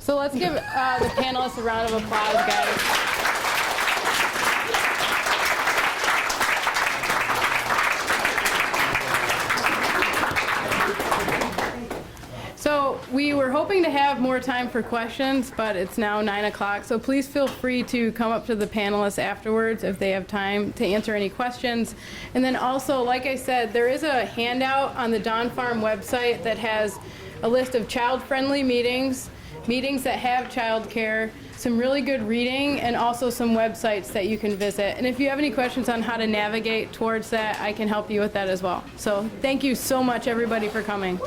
So let's give the panelists a round of applause, guys. So we were hoping to have more time for questions, but it's now 9 o'clock. So please feel free to come up to the panelists afterwards if they have time to answer any questions. And then also, like I said, there is a handout on the Dawn Farm website that has a list of child-friendly meetings, meetings that have childcare, some really good reading, and also some websites that you can visit. And if you have any questions on how to navigate towards that, I can help you with that as well. So thank you so much, everybody, for coming.